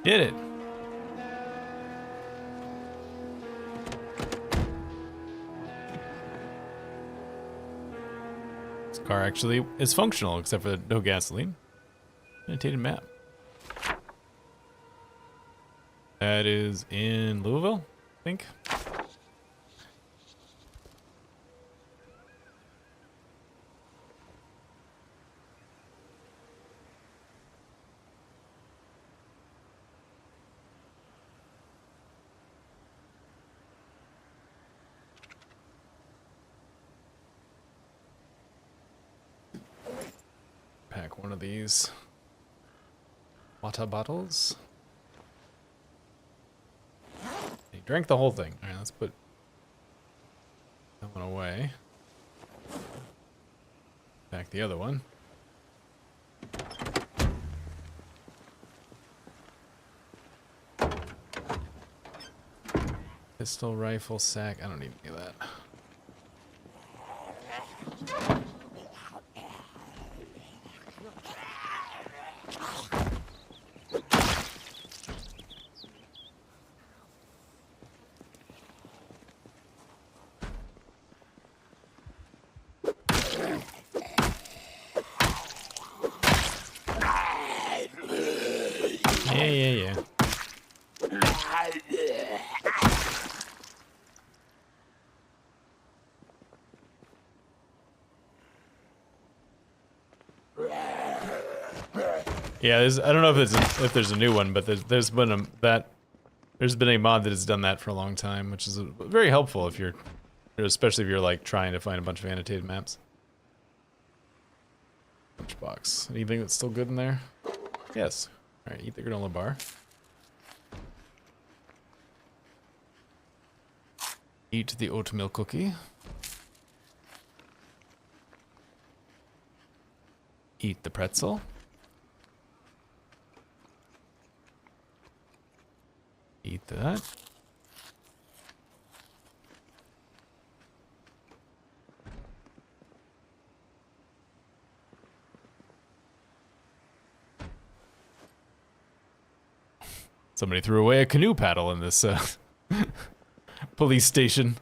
Did it. This car actually is functional, except for no gasoline. Annotated map. That is in Louisville, I think. Pack one of these water bottles. He drank the whole thing. All right, let's put that one away. Pack the other one. Pistol, rifle, sack. I don't need any of that. Yeah. Yeah, I don't know if there's a new one, but there's been a mod that has done that for a long time, which is very helpful if you're, especially if you're like trying to find a bunch of annotated maps. Lunchbox. Anything that's still good in there? Yes. All right, eat the granola bar. Eat the oatmeal cookie. Eat the pretzel. Eat that. Somebody threw away a canoe paddle in this police station.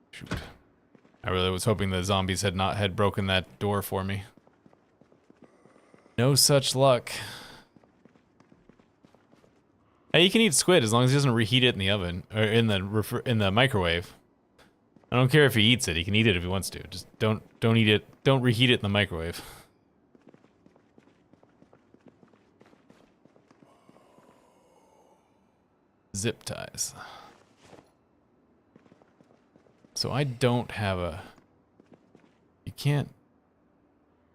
Shoot. I really was hoping the zombies had broken that door for me. No such luck. Hey, you can eat squid as long as he doesn't reheat it in the oven or in the microwave. I don't care if he eats it. He can eat it if he wants to. Just don't eat it. Don't reheat it in the microwave. Zip ties. So I don't have a... You can't...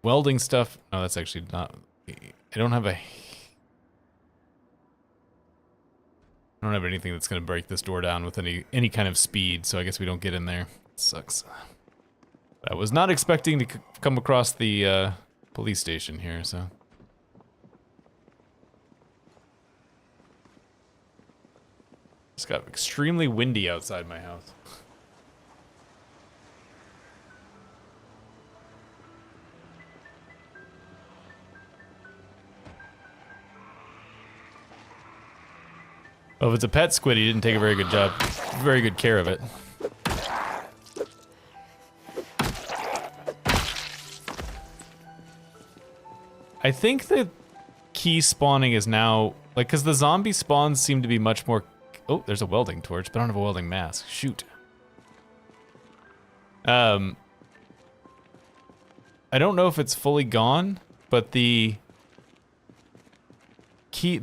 Welding stuff... No, that's actually not... I don't have a... I don't have anything that's going to break this door down with any kind of speed, so I guess we don't get in there. It sucks. I was not expecting to come across the police station here, so... It's got extremely windy outside my house. Oh, if it's a pet squid, he didn't take a very good care of it. I think the key spawning is now, like, because the zombie spawns seem to be much more... Oh, there's a welding torch, but I don't have a welding mask. Shoot. I don't know if it's fully gone, but the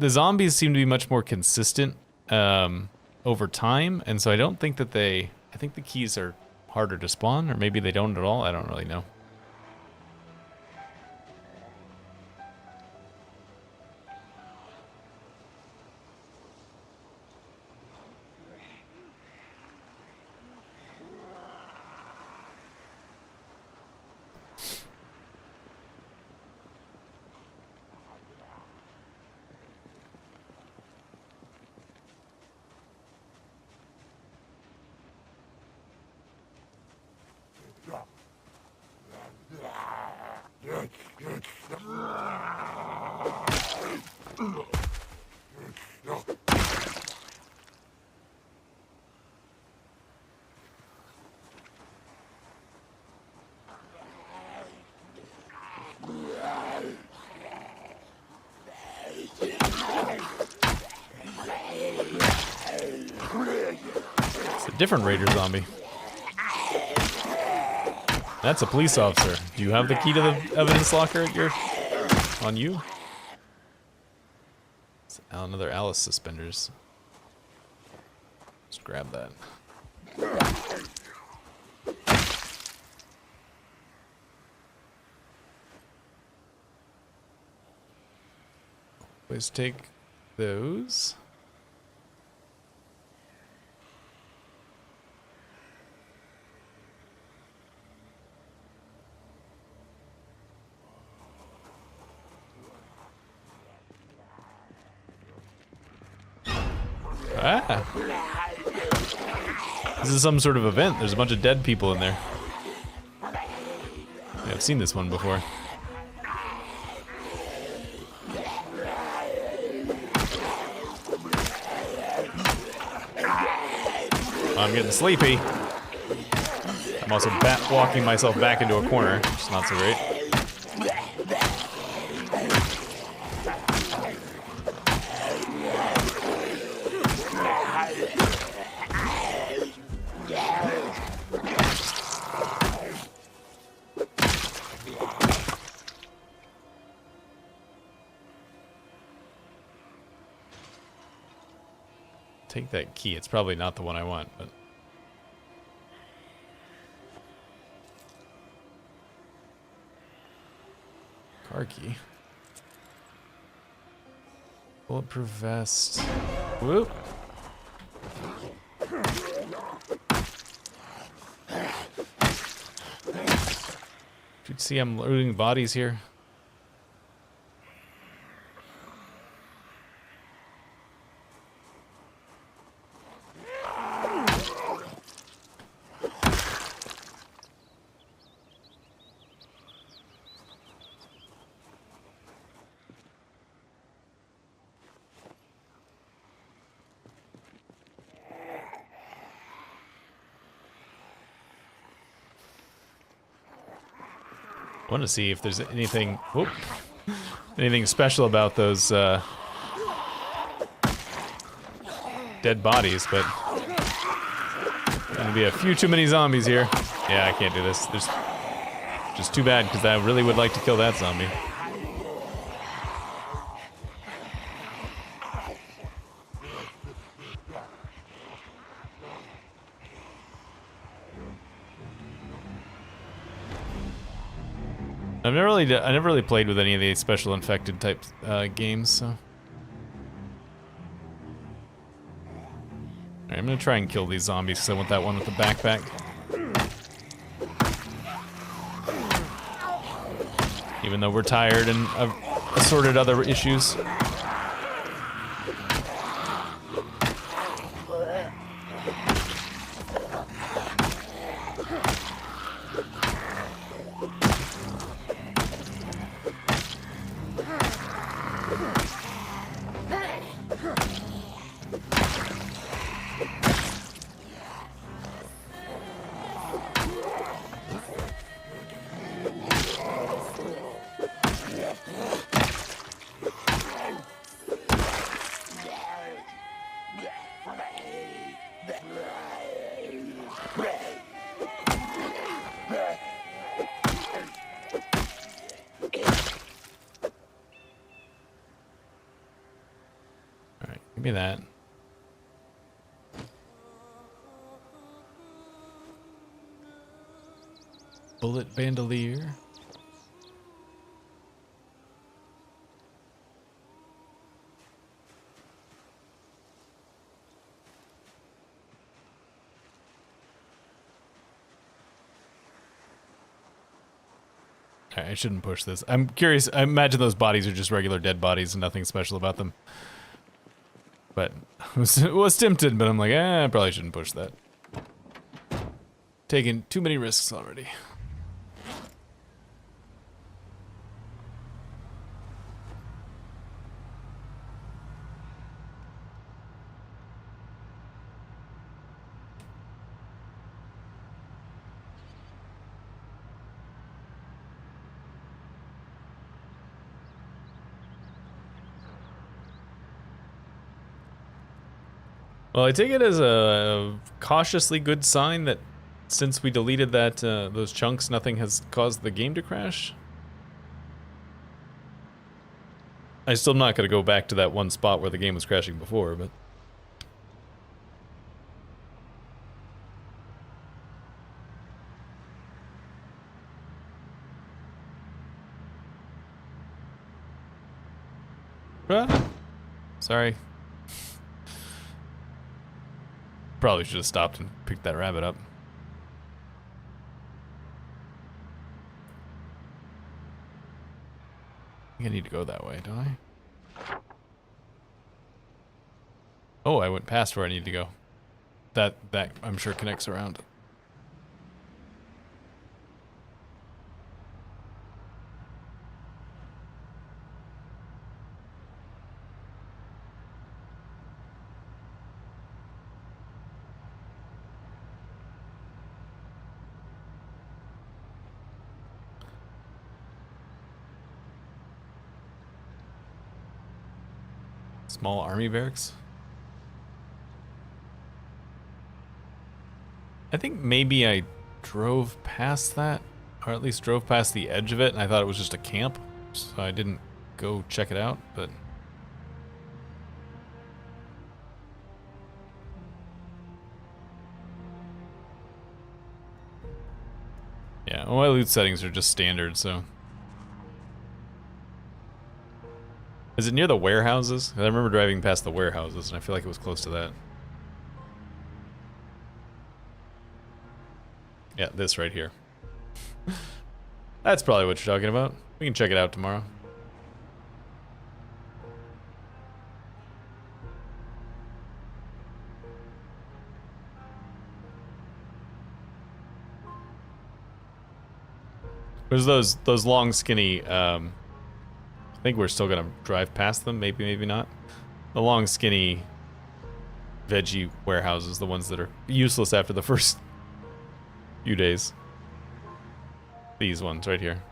zombies seem to be much more consistent over time, and so I don't think that I think the keys are harder to spawn, or maybe they don't at all. I don't really know. Different raider zombie. That's a police officer. Do you have the key to the evidence locker on you? It's another Alice suspenders. Just grab that. Let's take those. Ah. This is some sort of event. There's a bunch of dead people in there. Yeah, I've seen this one before. I'm getting sleepy. I'm also walking myself back into a corner, which is not so great. Take that key. It's probably not the one I want, but... Car key. Bulletproof vest. Whoop. You can see I'm looting bodies here. I want to see if there's anything, whoop, anything special about those dead bodies, but gonna be a few too many zombies here. Yeah, I can't do this. There's just too bad because I really would like to kill that zombie. I never really played with any of the special infected type games, so. Alright, I'm gonna try and kill these zombies because I want that one with the backpack. Even though we're tired and I've assorted other issues. Give me that. Bullet bandolier. Alright, I shouldn't push this. I'm curious. I imagine those bodies are just regular dead bodies and nothing special about them. But I was tempted, but I'm like, I probably shouldn't push that. Taking too many risks already. Well, I take it as a cautiously good sign that since we deleted that those chunks, nothing has caused the game to crash. I'm still not going to go back to that one spot where the game was crashing before, but... Ah, sorry. Probably should have stopped and picked that rabbit up. I think I need to go that way, don't I? Oh, I went past where I need to go. That I'm sure connects around. Small army barracks. I think maybe I drove past that, or at least drove past the edge of it, and I thought it was just a camp, so I didn't go check it out, but... Yeah, well, my loot settings are just standard, so... Is it near the warehouses? I remember driving past the warehouses, and I feel like it was close to that. Yeah, this right here. That's probably what you're talking about. We can check it out tomorrow. There's those long, skinny, I think we're still gonna drive past them, maybe, maybe not. The long, skinny veggie warehouses, the ones that are useless after the first few days. These ones right here.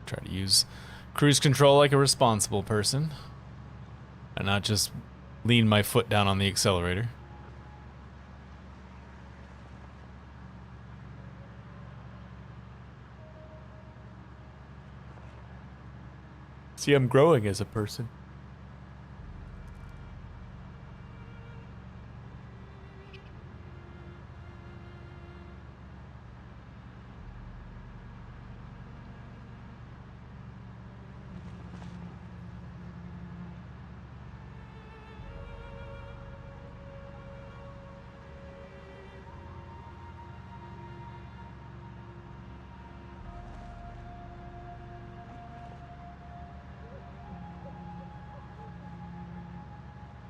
Try to use cruise control like a responsible person and not just lean my foot down on the accelerator. See, I'm growing as a person.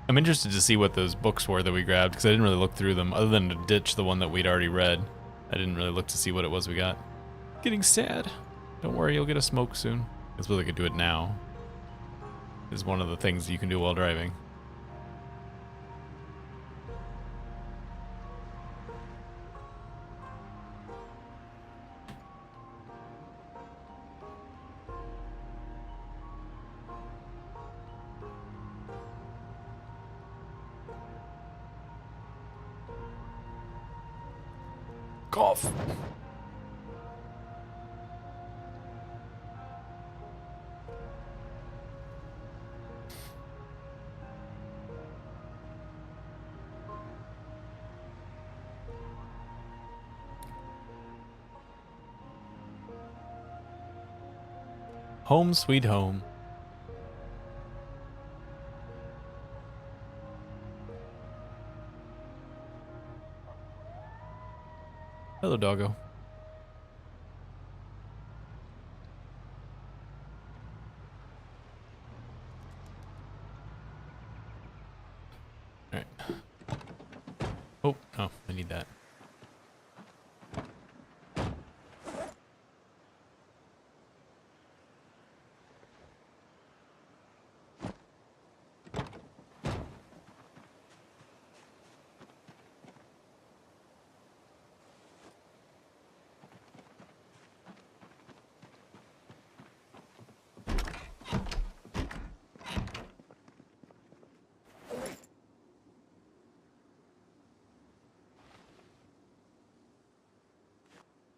I'm interested to see what those books were that we grabbed, because I didn't really look through them, other than to ditch the one that we'd already read. I didn't really look to see what it was we got. Getting sad. Don't worry, you'll get a smoke soon. I suppose I could do it now. Is one of the things you can do while driving. Cough. Home sweet home. Hello, doggo. Alright. Oh, I need that.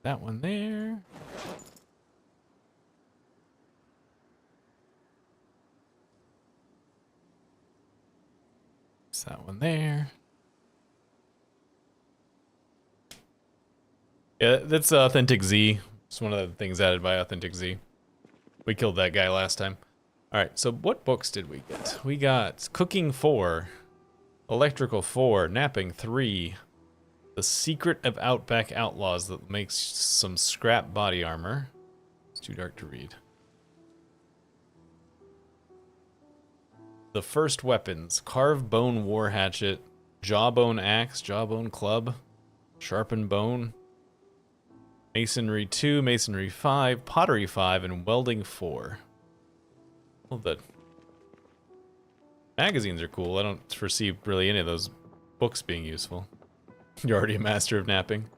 That one there. It's that one there. Yeah, that's Authentic Z. It's one of the things added by Authentic Z. We killed that guy last time. Alright, so what books did we get? We got Cooking 4, Electrical 4, Napping 3, The Secret of Outback Outlaws that makes some scrap body armor. It's too dark to read. The First Weapons, Carved Bone War Hatchet, Jawbone Axe, Jawbone Club, Sharpened Bone, Masonry 2, Masonry 5, Pottery 5, and Welding 4. Well, the magazines are cool. I don't foresee really any of those books being useful. You're already a master of napping.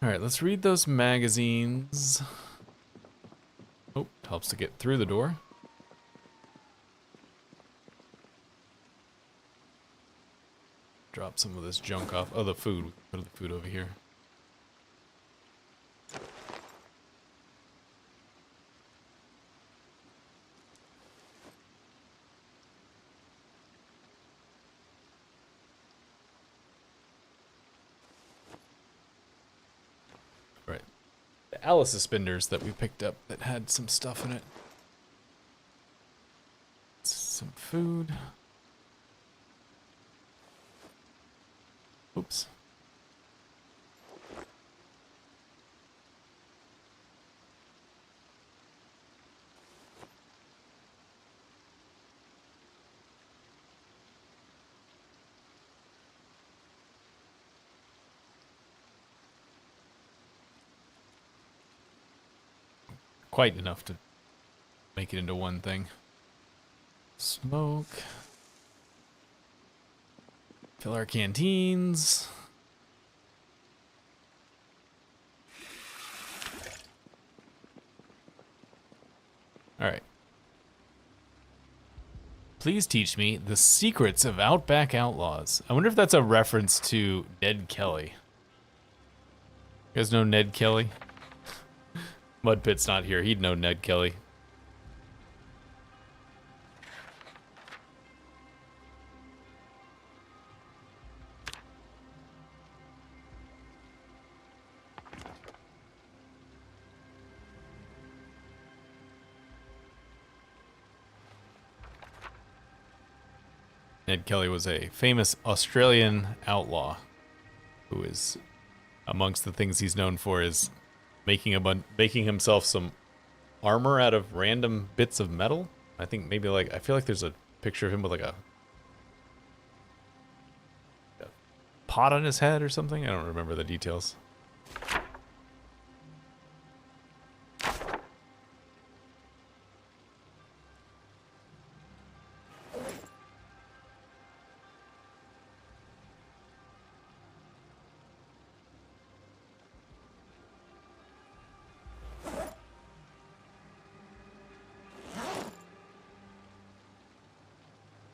Alright, let's read those magazines. Oh, helps to get through the door. Drop some of this junk off. Oh, the food. We can put the food over here. Right. The Alice suspenders that we picked up that had some stuff in it. Some food. Oops. Quite enough to make it into one thing. Smoke. Fill our canteens. Alright. Please teach me the secrets of Outback Outlaws. I wonder if that's a reference to Ned Kelly. You guys know Ned Kelly? Mudpit's not here. He'd know Ned Kelly. Ned Kelly was a famous Australian outlaw who is, amongst the things he's known for, is making himself some armor out of random bits of metal. I think maybe I feel like there's a picture of him with a pot on his head or something. I don't remember the details.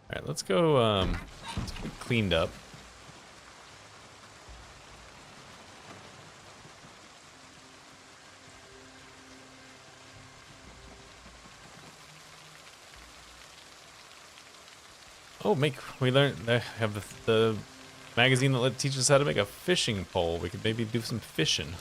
Alright, let's go, let's get cleaned up. Oh, we have the magazine that teaches us how to make a fishing pole. We could maybe do some fishing.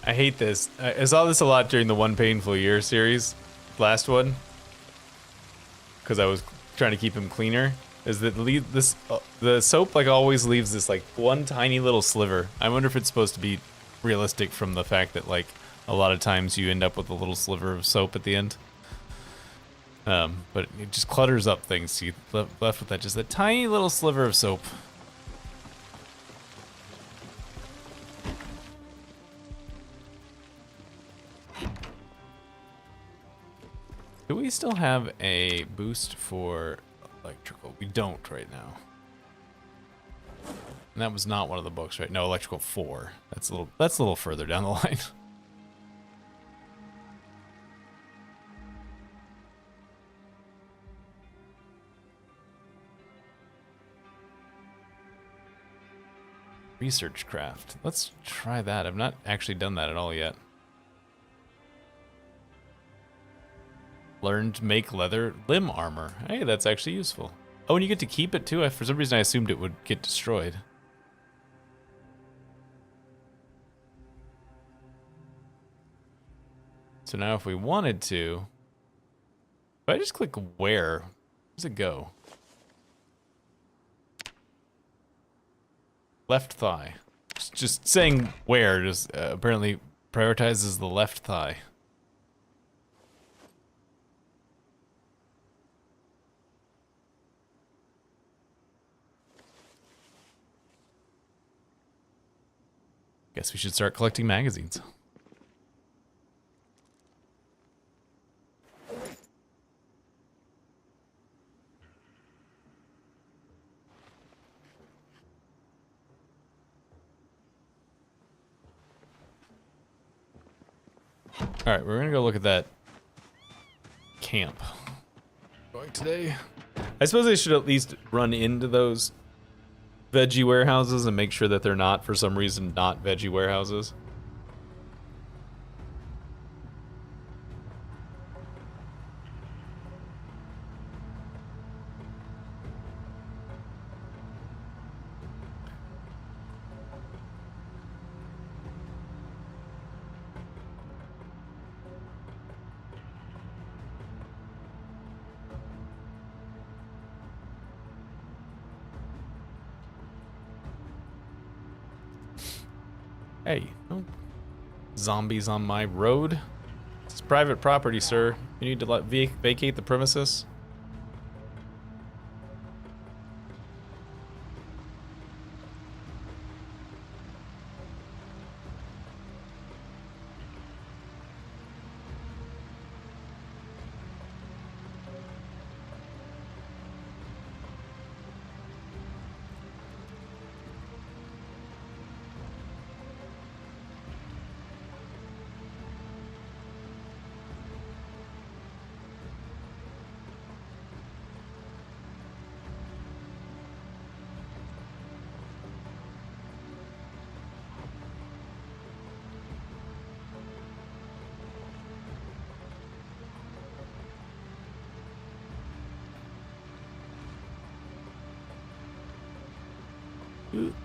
I hate this. I saw this a lot during the One Painful Year series, last one, because I was trying to keep him cleaner. Is that the soap always leaves this one tiny little sliver. I wonder if it's supposed to be realistic from the fact that like a lot of times you end up with a little sliver of soap at the end. But it just clutters up things. So you left with that just a tiny little sliver of soap. Do we still have a boost for electrical? We don't right now. And that was not one of the books, right? No, electrical 4. That's a little further down the line. Research craft. Let's try that. I've not actually done that at all yet. Learn to make leather limb armor. Hey, that's actually useful. Oh, and you get to keep it too. For some reason, I assumed it would get destroyed. So now if we wanted to, if I just click where does it go? Left thigh. Just saying where just apparently prioritizes the left thigh. Guess we should start collecting magazines. All right, we're gonna go look at that camp. Going today. I suppose I should at least run into those veggie warehouses and make sure that they're not, for some reason, not veggie warehouses. Hey, no zombies on my road. This is private property, sir. You need to vacate the premises.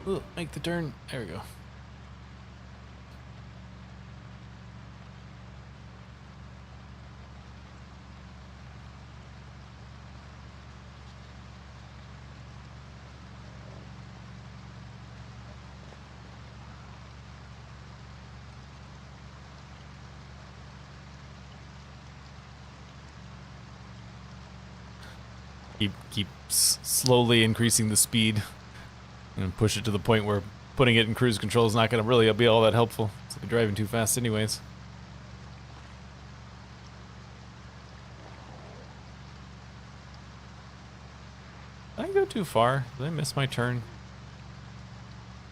Ooh, make the turn. There we go. Keep slowly increasing the speed. And push it to the point where putting it in cruise control is not going to really be all that helpful. It's like driving too fast anyways. Did I go too far? Did I miss my turn?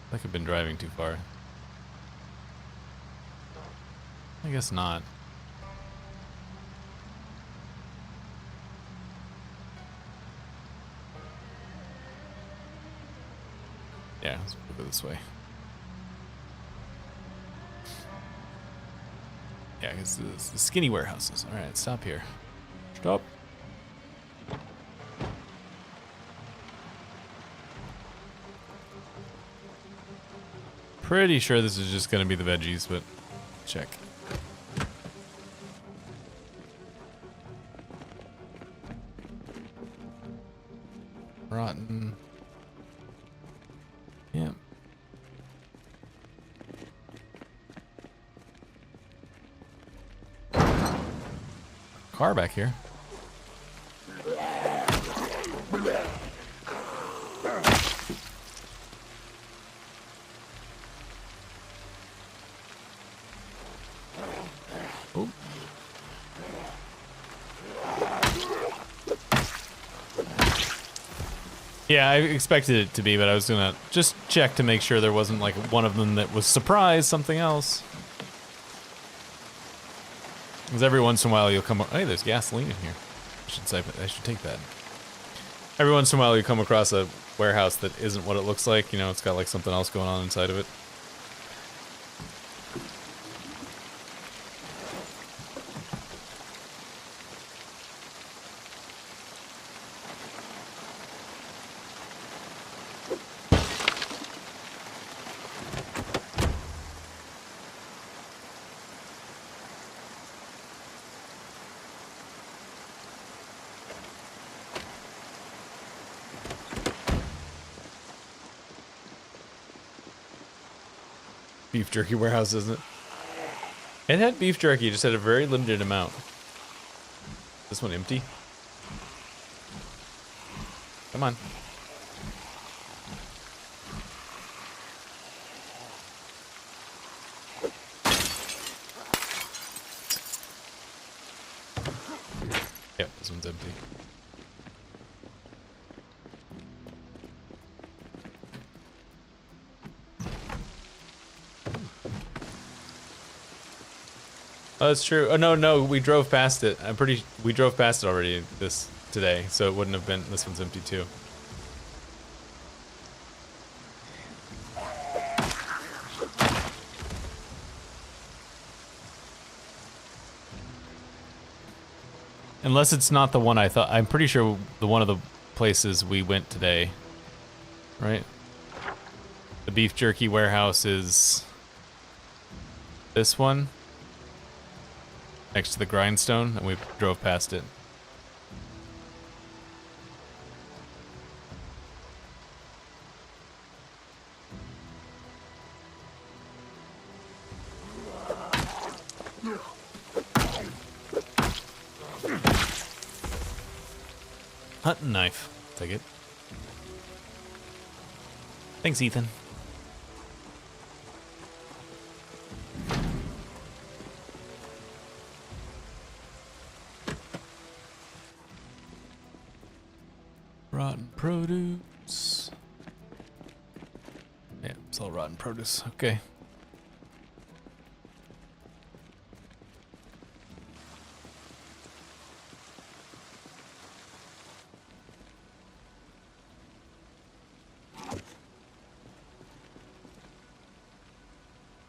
I think I've been driving too far. I guess not. Yeah, let's go this way. Yeah, it's the skinny warehouses. Alright, stop here. Stop. Pretty sure this is just gonna be the veggies, but check. Rotten. Yeah. car back here. Oh. Yeah, I expected it to be, but I was gonna just check to make sure there wasn't like one of them that was surprise something else. Because every once in a while you'll come. Hey, there's gasoline in here. I should take that. Every once in a while you come across a warehouse that isn't what it looks like. You know, it's got like something else going on inside of it. Beef jerky warehouse, isn't it? It had beef jerky, just had a very limited amount. This one empty? Come on. Yep, this one's empty. Oh, that's true. Oh, no, we drove past it. We drove past it already today, so it wouldn't have been, this one's empty too. Unless it's not the one I thought, I'm pretty sure the one of the places we went today, right? The beef jerky warehouse is this one. Next to the grindstone, and we drove past it. Hunting knife. Take it. Thanks, Ethan. Rotten produce. Yeah, it's all rotten produce. Okay.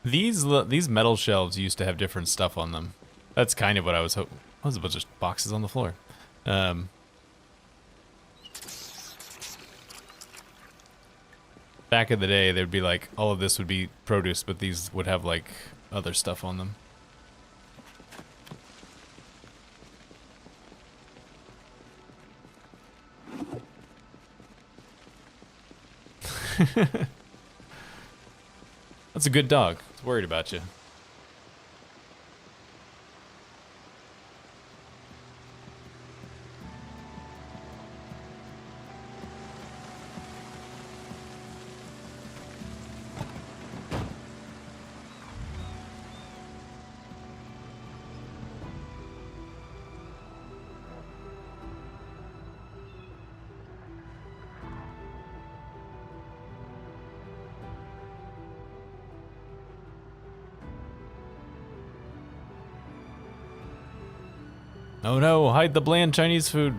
These metal shelves used to have different stuff on them. That's kind of what I was hoping. Oh, there's a bunch of boxes on the floor. Back in the day, there'd be like, all of this would be produce, but these would have like other stuff on them. That's a good dog. It's worried about you. Oh no, hide the bland Chinese food.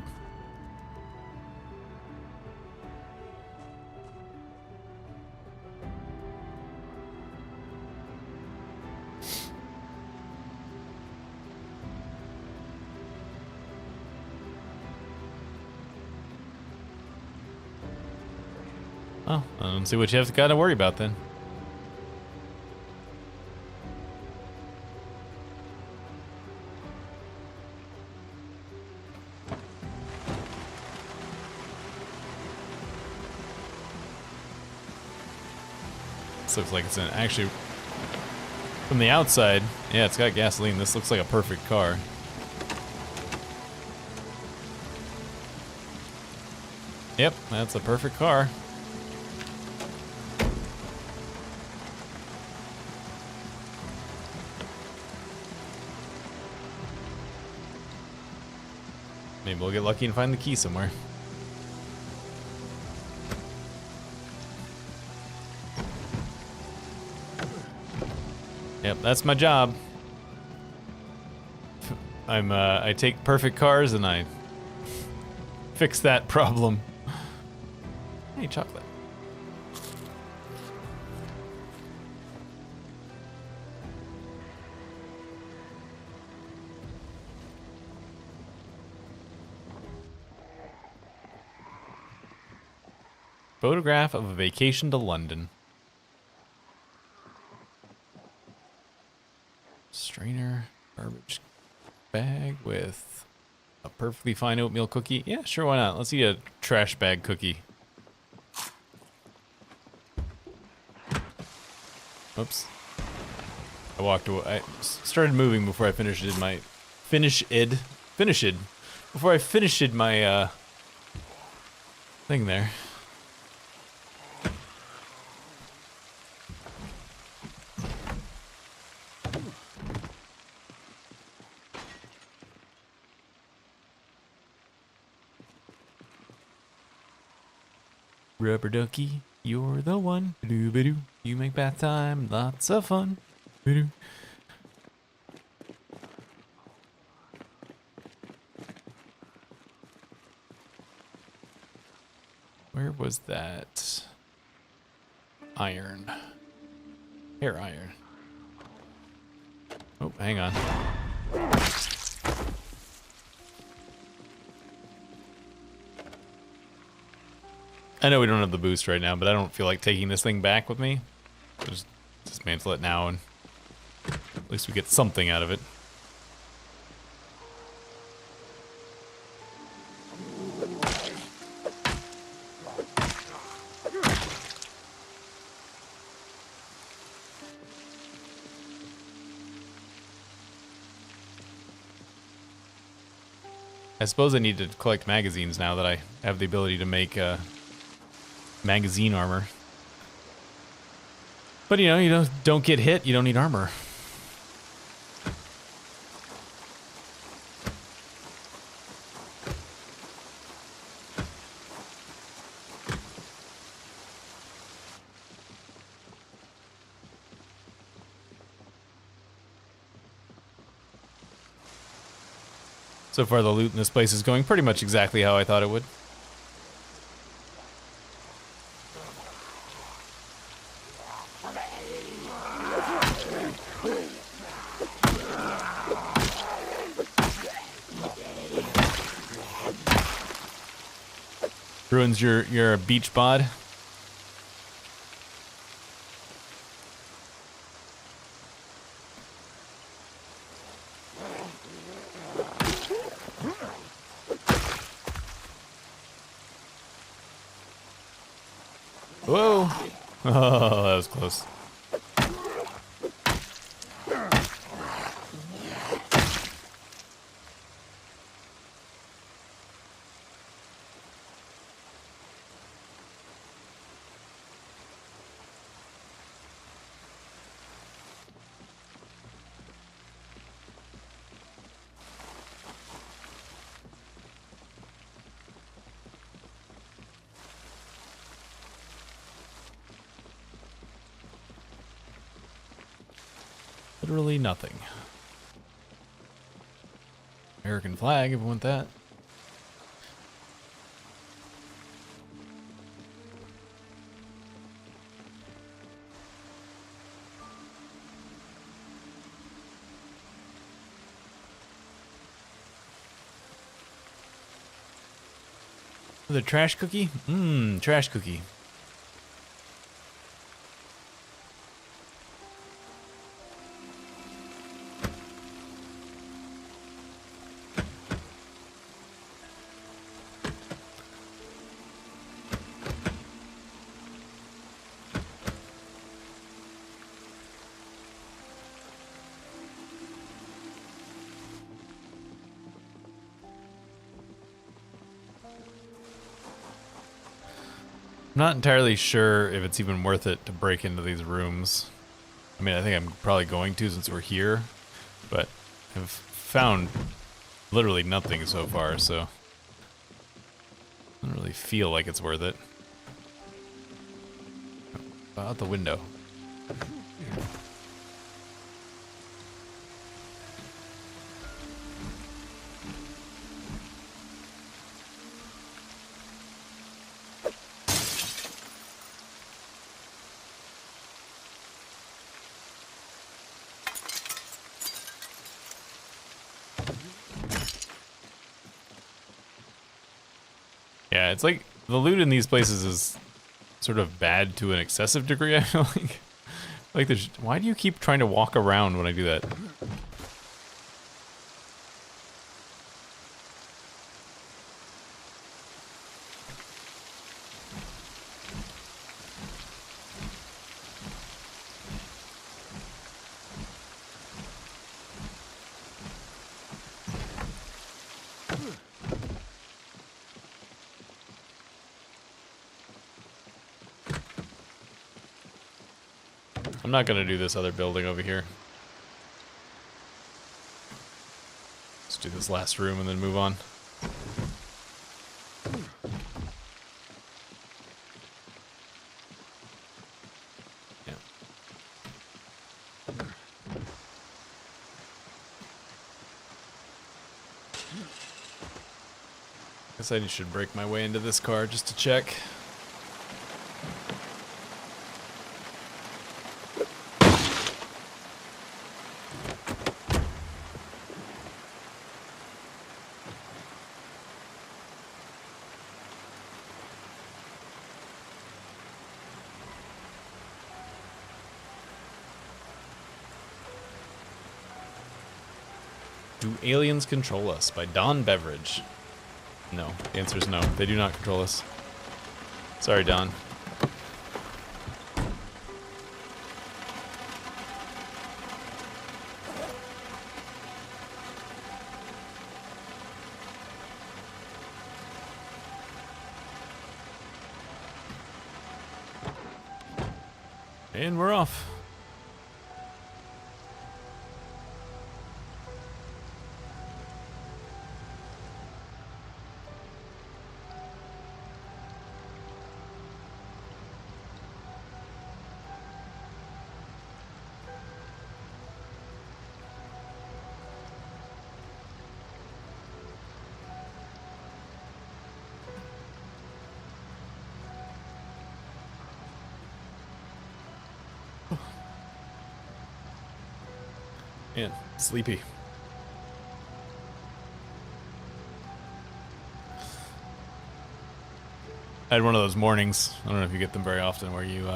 Oh, I don't see what you have to kind of worry about then. Looks like it's actually from the outside. Yeah, it's got gasoline. This looks like a perfect car. Yep, that's a perfect car. Maybe we'll get lucky and find the key somewhere. Yep, that's my job. I take perfect cars and I fix that problem. Hey, chocolate. Photograph of a vacation to London. Strainer, garbage bag with a perfectly fine oatmeal cookie. Yeah, sure, why not? Let's eat a trash bag cookie. Oops. I walked away. I started moving before I finished my before I finished my thing there. Rubber ducky, you're the one. Doo-ba-doo. You make bath time lots of fun. Doo-doo. Where was that? Iron. Hair iron. Oh, hang on. I know we don't have the boost right now, but I don't feel like taking this thing back with me. Just dismantle it now and at least we get something out of it. I suppose I need to collect magazines now that I have the ability to make magazine armor. But you know, don't get hit, you don't need armor. So far the loot in this place is going pretty much exactly how I thought it would. Ruins your beach bod. Whoa! Oh, that was close. Literally nothing. American flag, if you want that. The trash cookie? Mmm, trash cookie. I'm not entirely sure if it's even worth it to break into these rooms. I mean, I think I'm probably going to since we're here, but I've found literally nothing so far, so I don't really feel like it's worth it. Out the window. Yeah, it's like the loot in these places is sort of bad to an excessive degree, I feel like. Like, why do you keep trying to walk around when I do that? I'm not gonna do this other building over here. Let's do this last room and then move on. Yeah. Guess I should break my way into this car just to check. Do aliens control us? By Don Beveridge. No, the answer is no. They do not control us. Sorry, Don. And we're off. Man, sleepy. I had one of those mornings, I don't know if you get them very often, where you,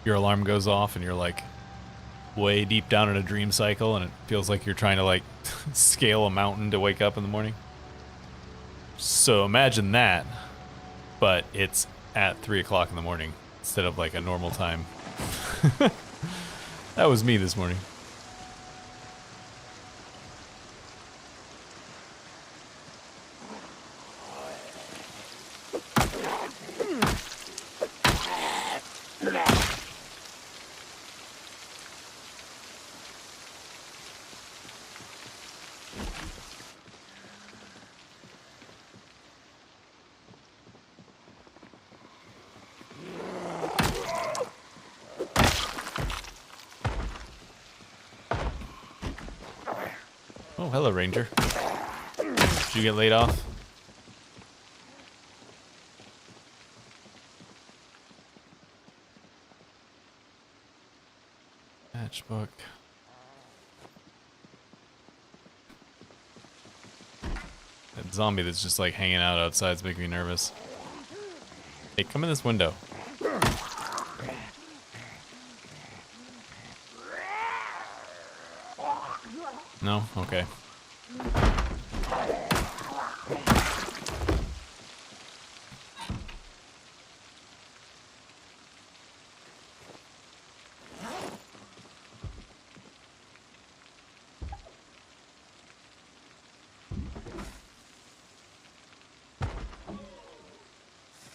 your alarm goes off and you're like way deep down in a dream cycle and it feels like you're trying to like scale a mountain to wake up in the morning. So imagine that, but it's at 3 o'clock in the morning instead of like a normal time. That was me this morning. Oh, hello, Ranger. Did you get laid off? Matchbook. That zombie that's just like hanging out outside is making me nervous. Hey, come in this window. No? Okay.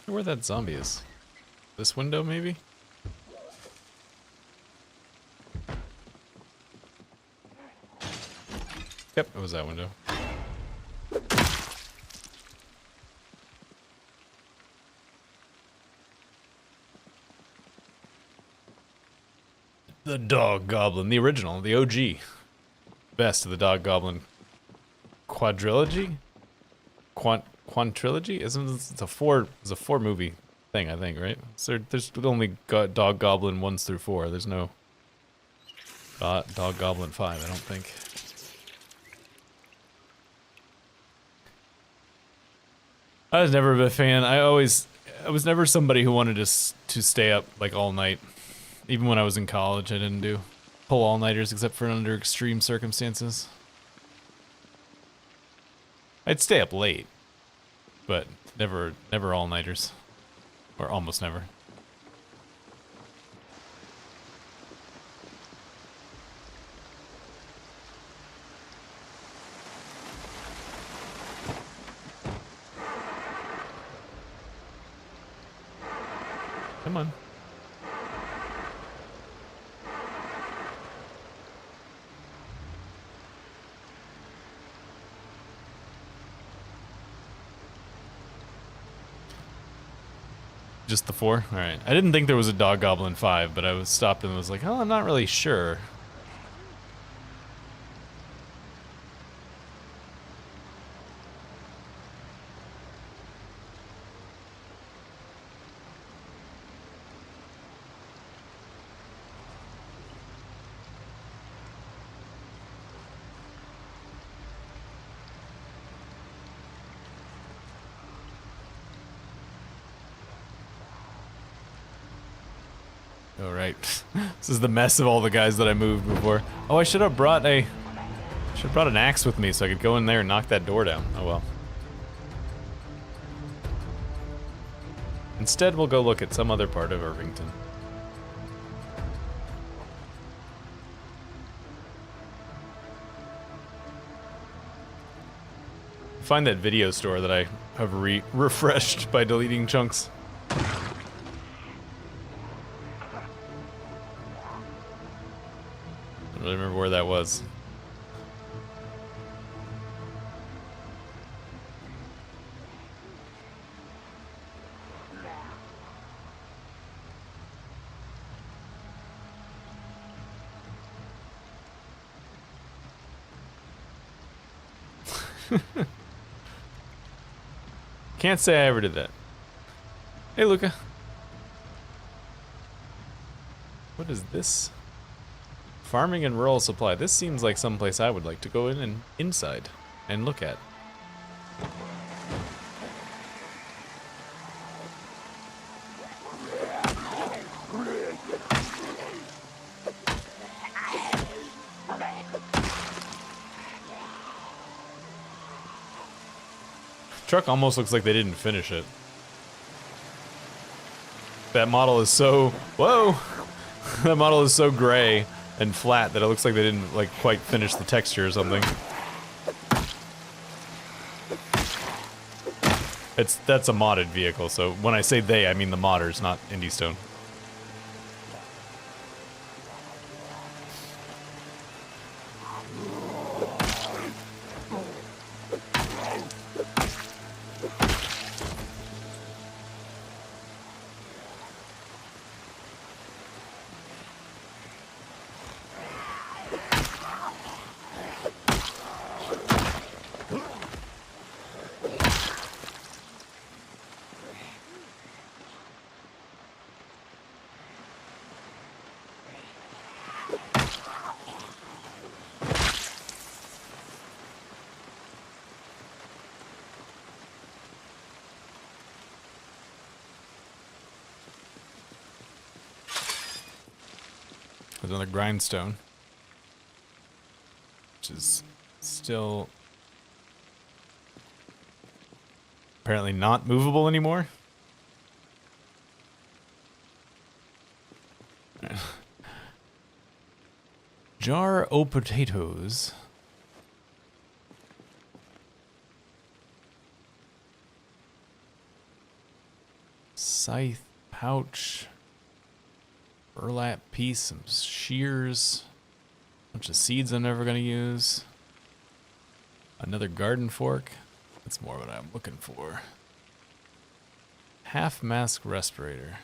I wonder where that zombie is. This window, maybe? Yep, it was that window. The Dog Goblin, the original, the OG. Best of the Dog Goblin quadrilogy? Quantrilogy? It's a four movie thing, I think, right? So there's only Dog Goblin 1 through 4. There's no Dog Goblin 5, I don't think. I was never a fan. I was never somebody who wanted to stay up like all night. Even when I was in college, I didn't do pull all-nighters except for under extreme circumstances. I'd stay up late, but never all-nighters. Or almost never. Come on. Just the 4? Alright. I didn't think there was a Dog Goblin 5, but I was stopped and was like, oh, I'm not really sure. Alright. This is the mess of all the guys that I moved before. Oh, I should have brought an axe with me so I could go in there and knock that door down. Oh well. Instead, we'll go look at some other part of Irvington. Find that video store that I have refreshed by deleting chunks. I don't remember where that was. Can't say I ever did that. Hey, Luca. What is this? Farming and rural supply. This seems like someplace I would like to go in and inside and look at. Truck almost looks like they didn't finish it. That model is so... Whoa! That model is so gray and flat that it looks like they didn't like quite finish the texture or something. That's a modded vehicle, so when I say they, I mean the modders, not Indie Stone. There's another grindstone, which is still apparently not movable anymore. Jar o' potatoes. Scythe pouch. Burlap piece, some shears. Bunch of seeds I'm never gonna use. Another garden fork. That's more what I'm looking for. Half mask respirator.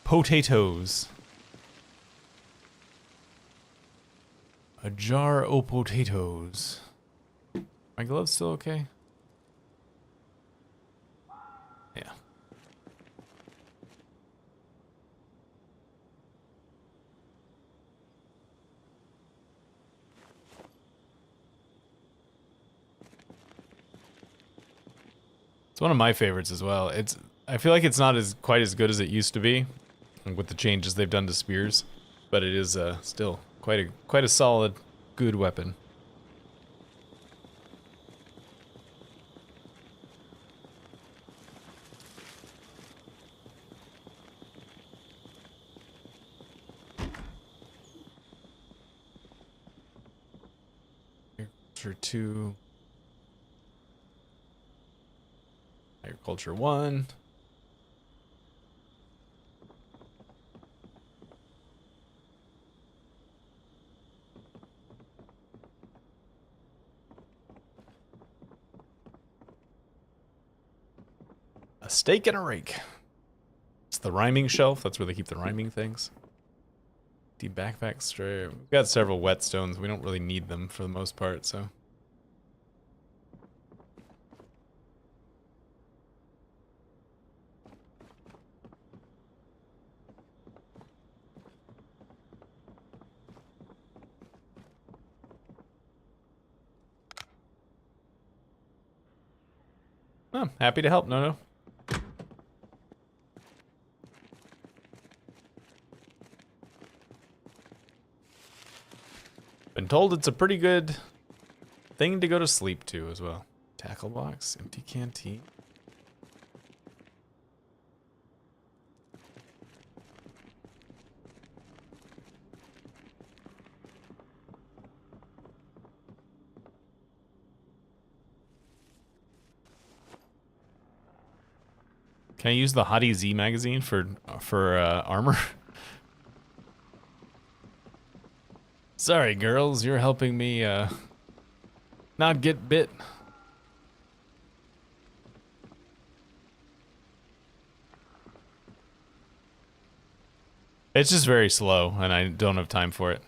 Potatoes. A jar o' potatoes. My gloves still okay? Yeah. It's one of my favorites as well. I feel like it's not quite as good as it used to be with the changes they've done to spears, but it is still quite a solid, good weapon. Agriculture 2. Agriculture 1. A stake and a rake. It's the rhyming shelf. That's where they keep the rhyming things. The backpack stray. We've got several whetstones. We don't really need them for the most part, so. Oh, happy to help, no. Been told it's a pretty good thing to go to sleep to as well. Tackle box, empty canteen. Can I use the Hottie Z magazine for armor? Sorry, girls, you're helping me not get bit. It's just very slow, and I don't have time for it.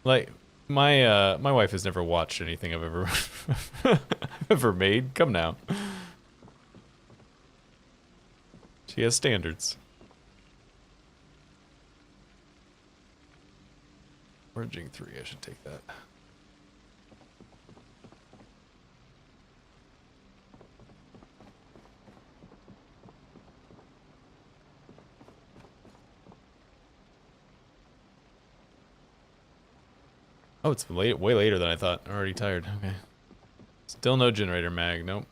Like my wife has never watched anything I've ever ever made. Come now. She has standards. Foraging 3, I should take that. Oh, it's way later than I thought. I'm already tired. Okay. Still no generator mag. Nope.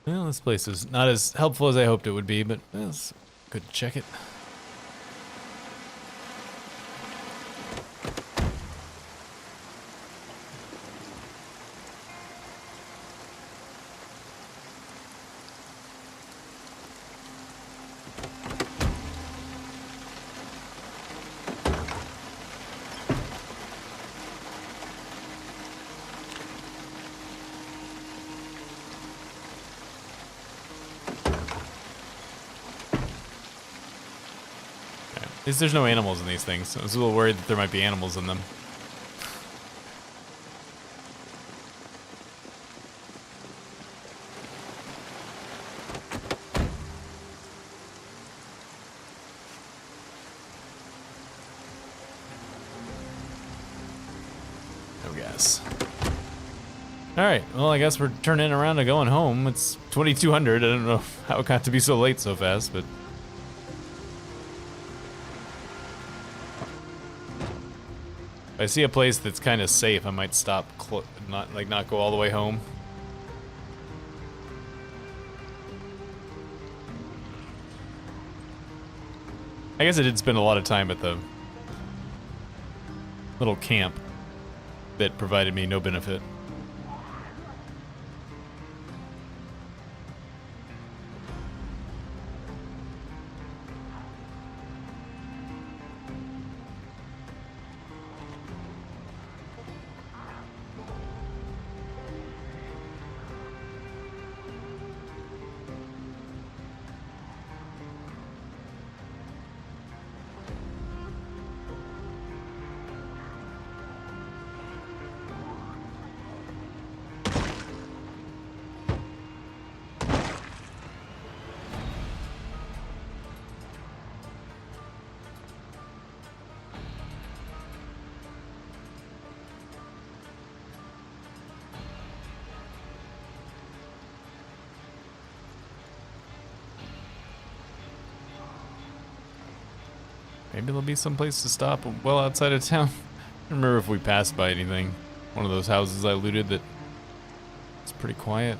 Well, this place is not as helpful as I hoped it would be, but it's good to check it. At least there's no animals in these things. I was a little worried that there might be animals in them. No gas. Alright, well I guess we're turning around and going home. It's 2200. I don't know how it got to be so late so fast, but If I see a place that's kind of safe, I might stop, not go all the way home. I guess I did spend a lot of time at the little camp that provided me no benefit. Maybe there'll be some place to stop well outside of town. I don't remember if we passed by anything. One of those houses I looted that it's pretty quiet.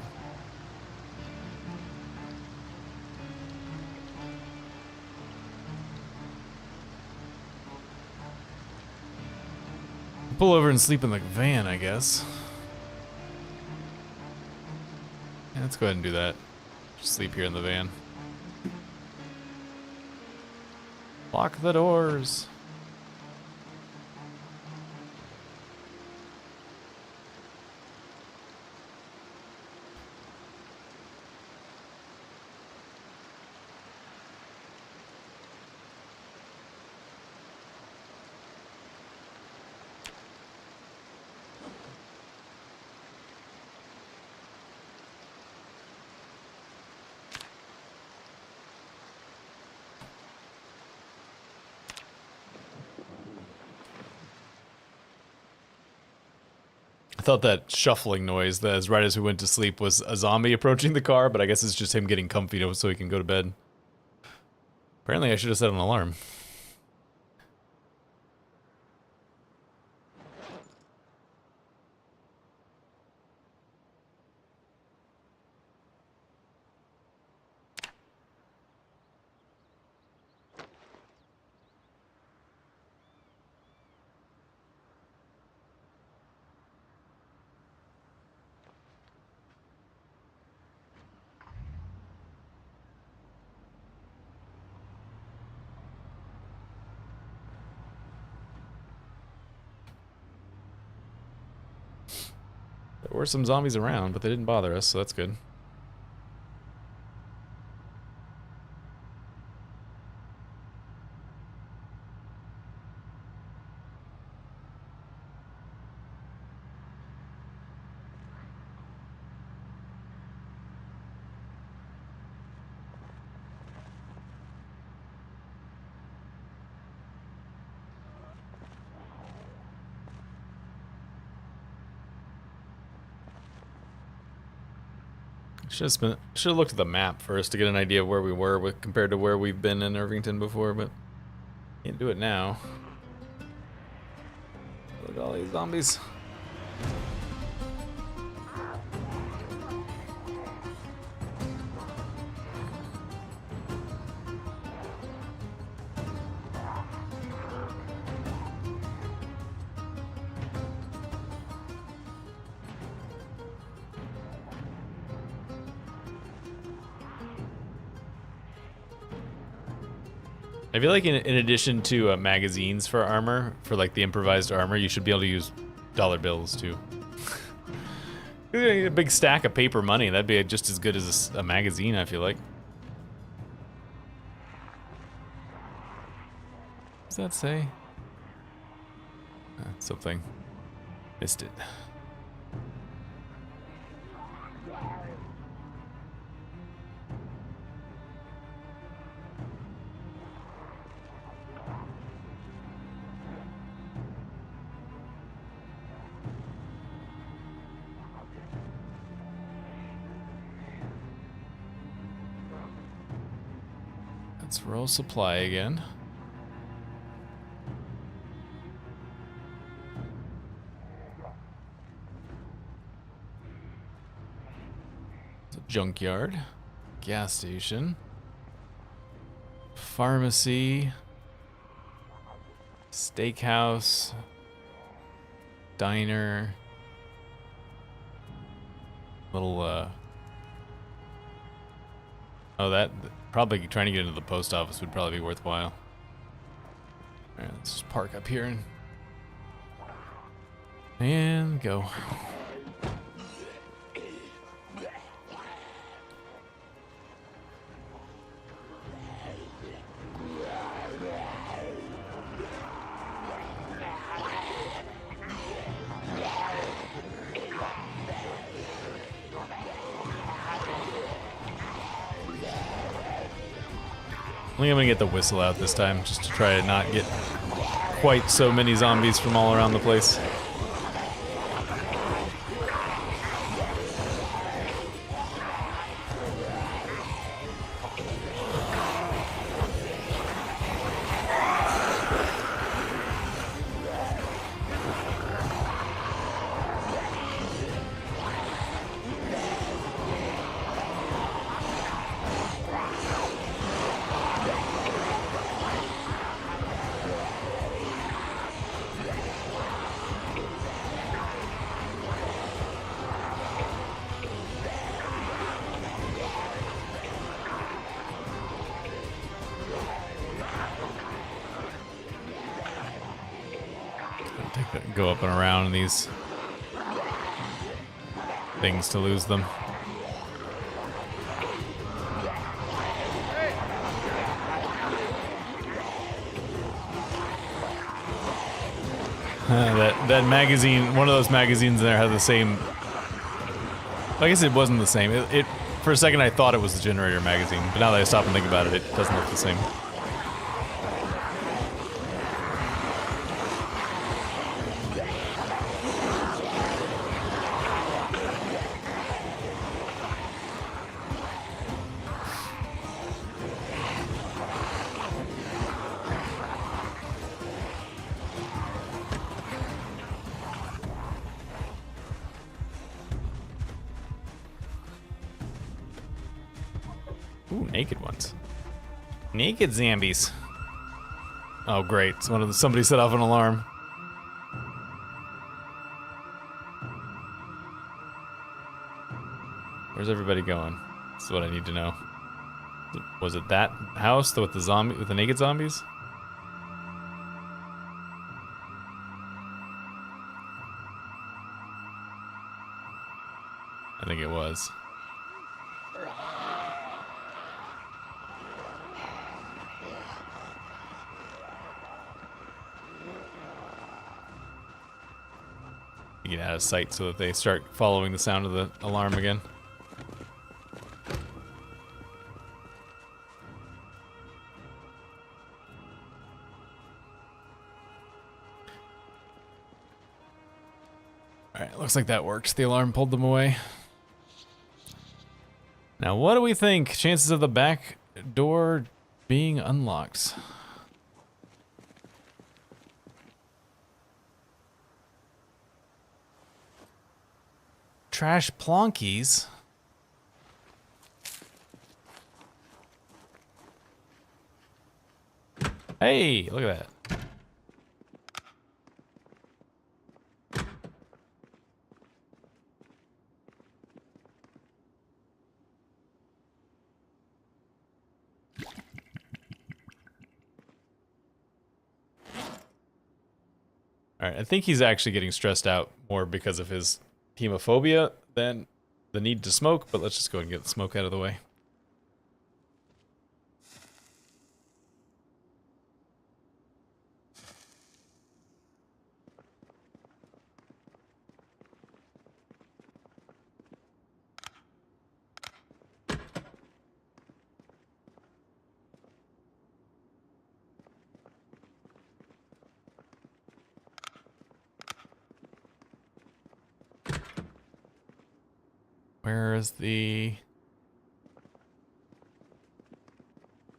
Pull over and sleep in the van, I guess. Yeah, let's go ahead and do that. Just sleep here in the van. Lock the doors. I thought that shuffling noise, that as right as we went to sleep, was a zombie approaching the car, but I guess it's just him getting comfy so he can go to bed. Apparently I should have set an alarm. There were some zombies around, but they didn't bother us, so that's good. Should have looked at the map first to get an idea of where we were compared to where we've been in Irvington before, but can't do it now. Look at all these zombies. I feel like in addition to magazines for armor, for like the improvised armor, you should be able to use dollar bills too. A big stack of paper money, that'd be just as good as a magazine, I feel like. What does that say? Something. Missed it. Let's roll supply again. Junkyard. Gas station. Pharmacy. Steakhouse. Diner. Little, oh, that... Probably trying to get into the post office would probably be worthwhile. Alright, let's just park up here and go. I think I'm gonna get the whistle out this time, just to try to not get quite so many zombies from all around the place. Go up and around these things to lose them. That magazine, one of those magazines in there had the same. I guess it wasn't the same. It for a second I thought it was the generator magazine, but now that I stop and think about it, it doesn't look the same. Ooh, naked ones. Naked zombies. Oh, great! Somebody set off an alarm. Where's everybody going? That's what I need to know. Was it that house with the naked zombies? I think it was. Get out of sight so that they start following the sound of the alarm again. Alright, looks like that worked. The alarm pulled them away. Now, what do we think? Chances of the back door being unlocked. Trash plonkies. Hey, look at that. All right, I think he's actually getting stressed out more because of his hemophobia than the need to smoke, but let's just go ahead and get the smoke out of the way.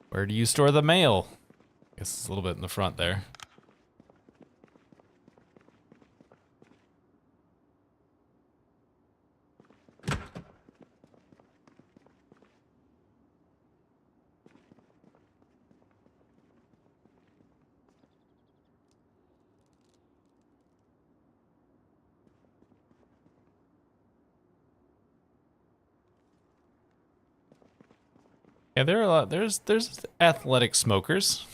Where do you store the mail? I guess it's a little bit in the front there. Yeah, there are a lot. There's athletic smokers.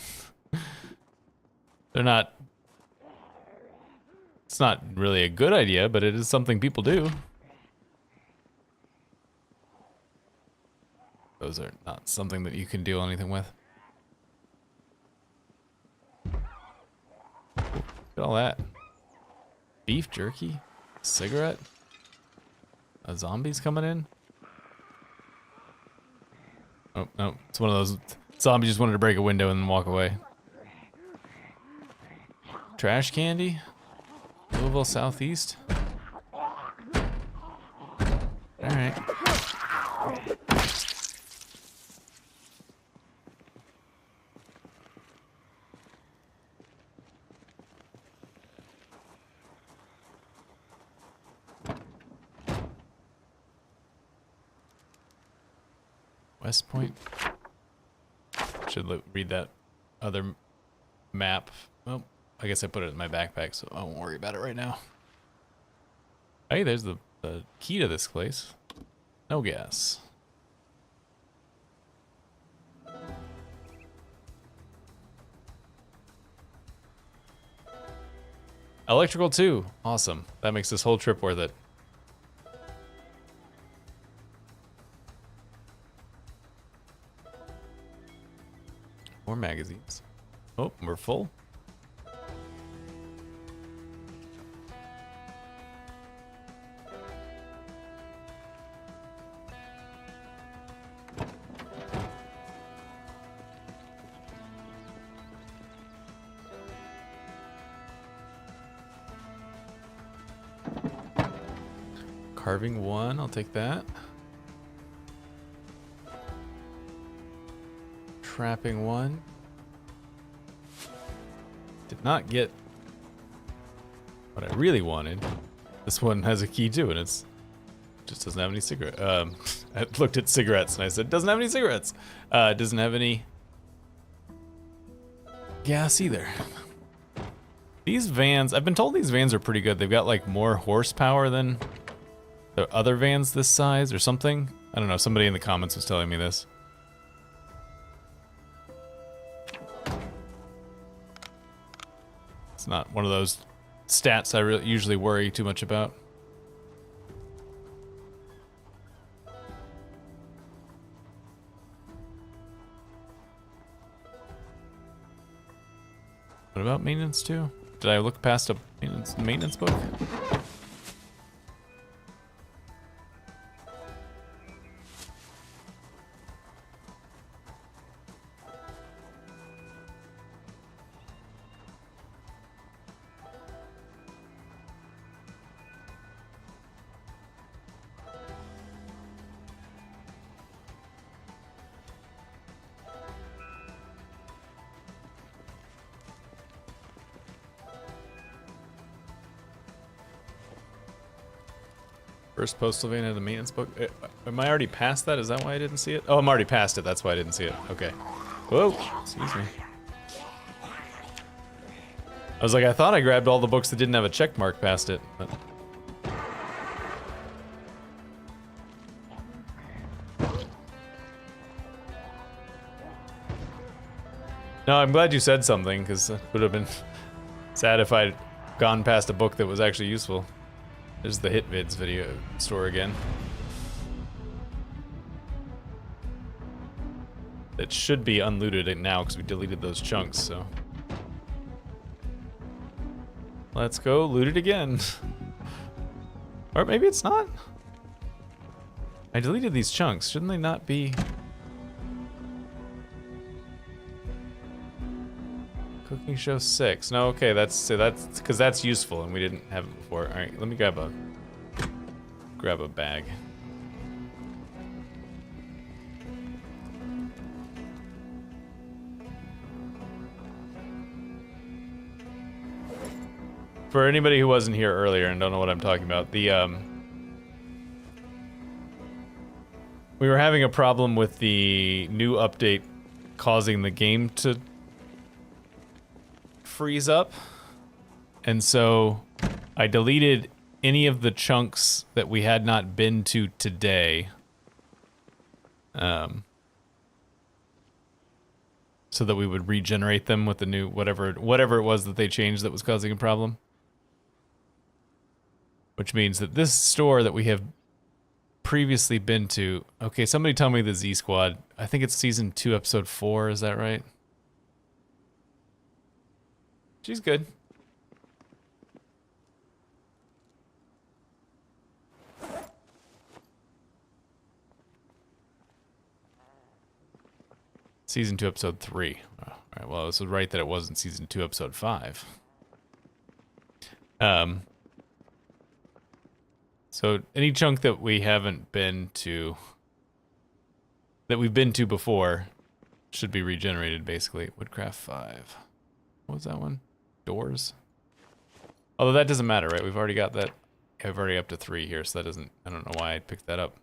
They're not. It's not really a good idea, but it is something people do. Those are not something that you can do anything with. Look at all that. Beef jerky? Cigarette? Zombies coming in? Oh, no. It's one of those zombies just wanted to break a window and then walk away. Trash candy? Louisville Southeast? Alright. West Point. Should read that other map. Oh, I guess I put it in my backpack, so I won't worry about it right now. Hey, there's the key to this place. No gas. Electrical too. Awesome. That makes this whole trip worth it. More magazines. Oh, we're full. Carving 1, I'll take that. Trapping 1. Did not get what I really wanted. This one has a key too, and it's just doesn't have any cigarette. I looked at cigarettes and I said, doesn't have any cigarettes. It doesn't have any gas either. These vans, I've been told these vans are pretty good. They've got like more horsepower than the other vans this size or something. I don't know, somebody in the comments was telling me this. It's not one of those stats I usually worry too much about. What about maintenance too? Did I look past a maintenance book? First postal van had a maintenance book. Am I already past that? Is that why I didn't see it? Oh, I'm already past it. That's why I didn't see it. Okay. Whoa. Excuse me. I was like, I thought I grabbed all the books that didn't have a check mark past it. But... No, I'm glad you said something, because it would have been sad if I'd gone past a book that was actually useful. There's the Hit Vids video store again. It should be unlooted now because we deleted those chunks, so. Let's go loot it again. Or maybe it's not. I deleted these chunks. Shouldn't they not be? Cooking show 6. No, okay, that's because that's useful and we didn't have it before. All right, let me grab a bag. For anybody who wasn't here earlier and don't know what I'm talking about, we were having a problem with the new update causing the game to freeze up, and so I deleted any of the chunks that we had not been to today, so that we would regenerate them with the new whatever it was that they changed that was causing a problem. Which means that this store that we have previously been to... Okay, somebody tell me the Z Squad. I think it's season 2, episode 4, is that right? She's good. Season 2, episode 3. Oh, alright, well, this was right that it wasn't season 2, episode 5. So any chunk that we haven't been to, that we've been to before, should be regenerated, basically. Woodcraft 5. What was that one? Doors? Although that doesn't matter, right? We've already got that. I've already up to 3 here, so that doesn't... I don't know why I picked that up.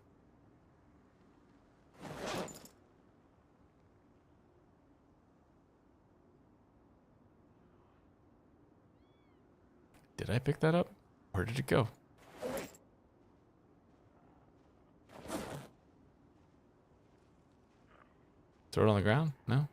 Did I pick that up? Where did it go? Throw it on the ground? No?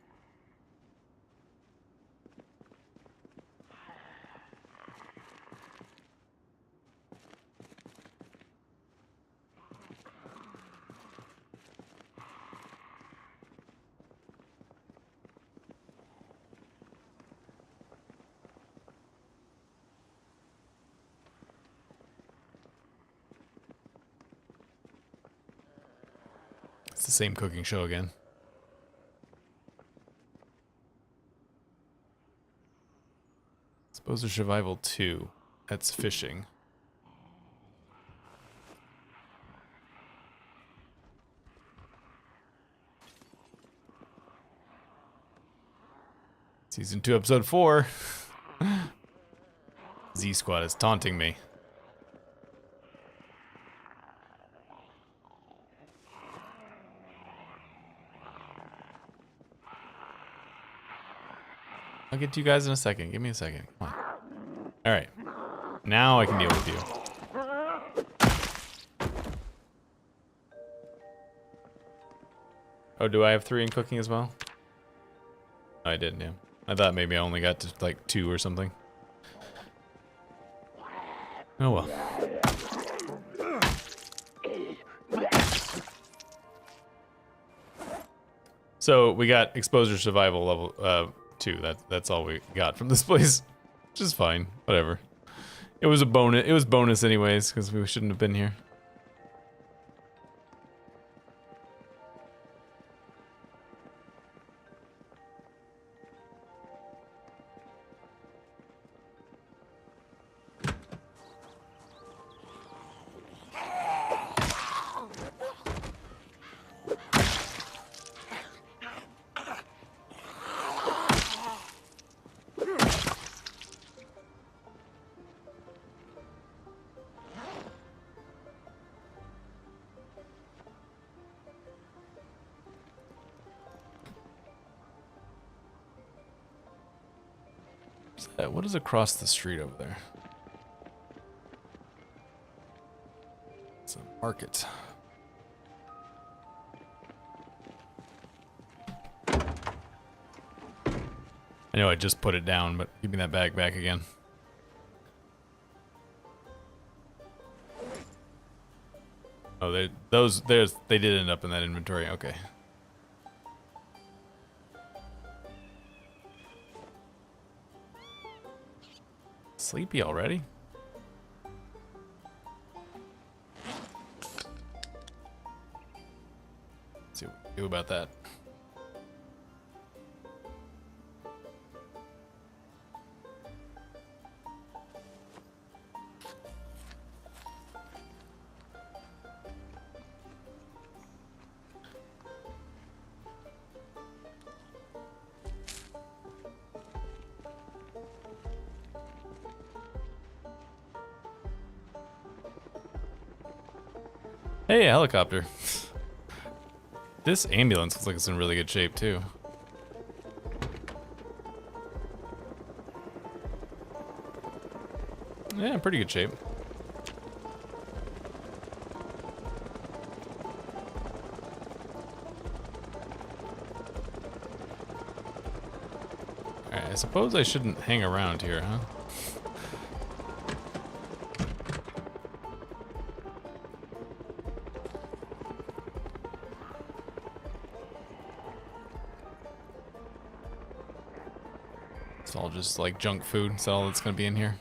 It's the same cooking show again. Exposure Survival 2. That's fishing. Season 2, episode 4. Z Squad is taunting me. I'll get to you guys in a second. Give me a second. Come on. Alright. Now I can deal with you. Oh, do I have 3 in cooking as well? I didn't, yeah. I thought maybe I only got to like 2 or something. Oh well. So we got exposure survival level 2. That's all we got from this place. Which is fine. Whatever. It was a bonus. It was bonus anyways, because we shouldn't have been here. What is across the street over there? It's a market. I know I just put it down, but give me that bag back again. Oh, they did end up in that inventory. Okay. Sleepy already? Let's see what we can do about that. Hey, a helicopter. This ambulance looks like it's in really good shape, too. Yeah, pretty good shape. I suppose I shouldn't hang around here, huh? It's all just like junk food. Is that all that's gonna be in here?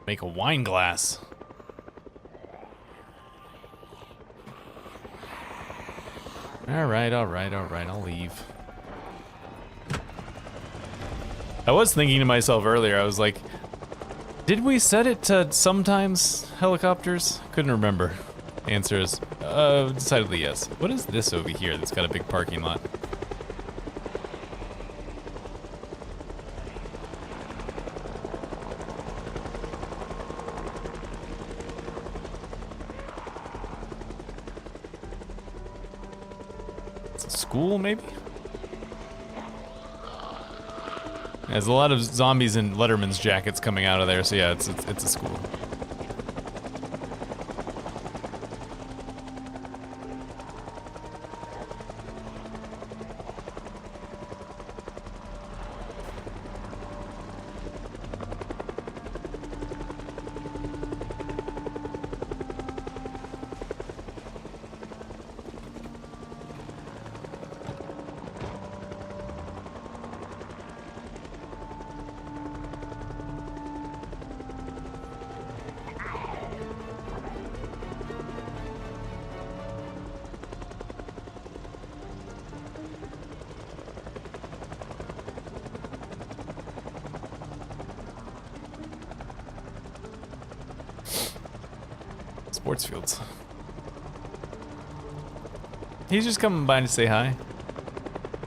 Make a wine glass. Alright, I'll leave. I was thinking to myself earlier, I was like, did we set it to sometimes helicopters? Couldn't remember. Answer is, decidedly yes. What is this over here that's got a big parking lot? It's a school, maybe? There's a lot of zombies in Letterman's jackets coming out of there, so yeah, it's a school. Sports fields. He's just coming by to say hi.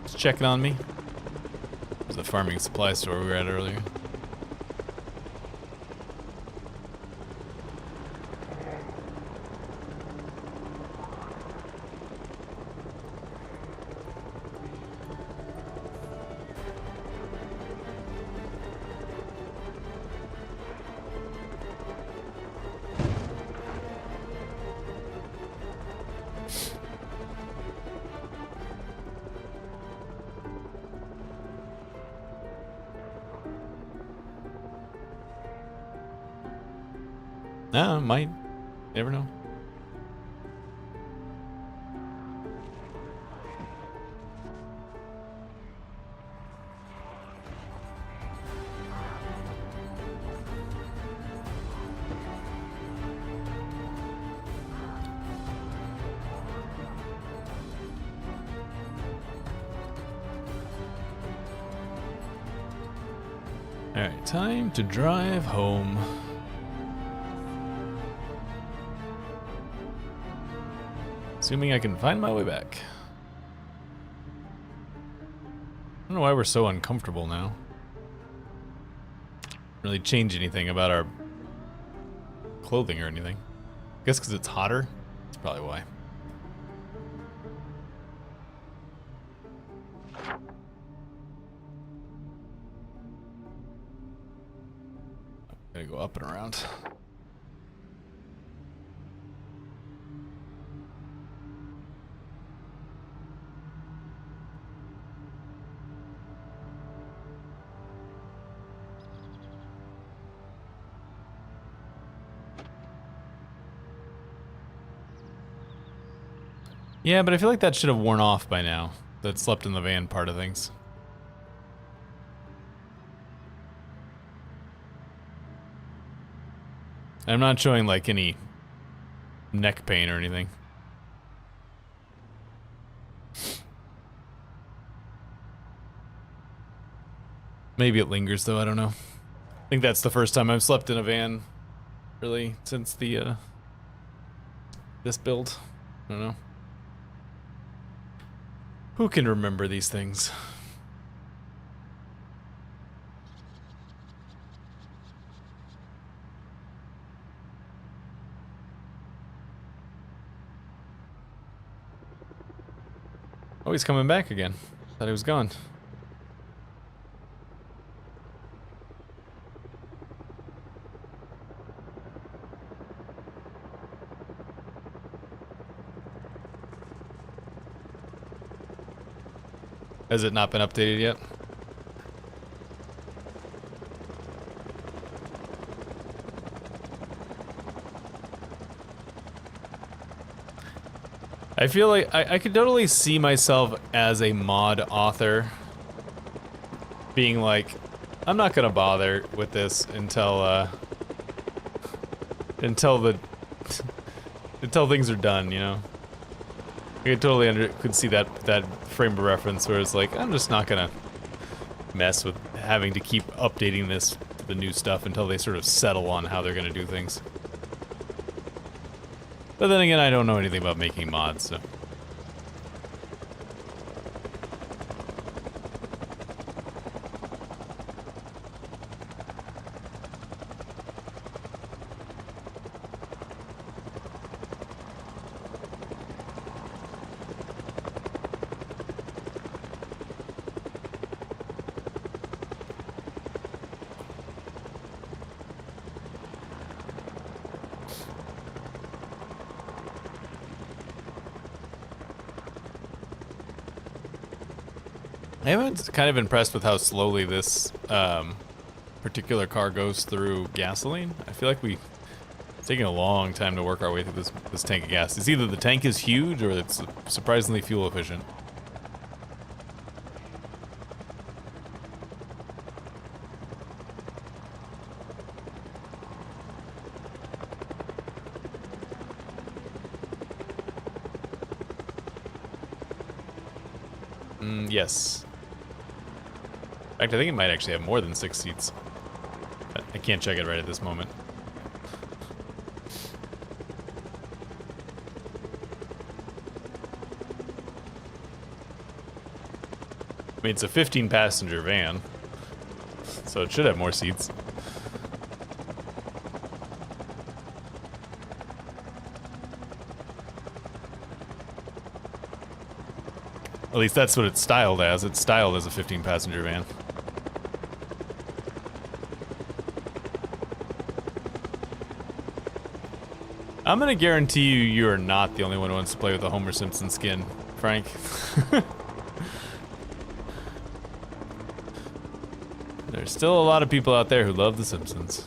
Just checking on me. There's the farming supply store we were at earlier. No, might. Never know. All right, time to drive home. Assuming I can find my way back. I don't know why we're so uncomfortable now. Really change anything about our clothing or anything. I guess because it's hotter. That's probably why. Gotta go up and around. Yeah, but I feel like that should have worn off by now. That slept in the van part of things. I'm not showing like any neck pain or anything. Maybe it lingers though, I don't know. I think that's the first time I've slept in a van really since the this build. I don't know. Who can remember these things? Oh, he's coming back again. Thought he was gone. Has it not been updated yet? I feel like I could totally see myself as a mod author being like, I'm not gonna bother with this until until things are done, you know? I could totally could see that frame of reference where it's like, I'm just not gonna mess with having to keep updating this to the new stuff until they sort of settle on how they're gonna do things. But then again, I don't know anything about making mods, so. I am kind of impressed with how slowly this particular car goes through gasoline. I feel like it's taking a long time to work our way through this tank of gas. It's either the tank is huge or it's surprisingly fuel efficient. Yes. In fact, I think it might actually have more than 6 seats. But I can't check it right at this moment. I mean, it's a 15-passenger van, so it should have more seats. At least that's what it's styled as. It's styled as a 15-passenger van. I'm gonna guarantee you are not the only one who wants to play with a Homer Simpson skin, Frank. There's still a lot of people out there who love The Simpsons.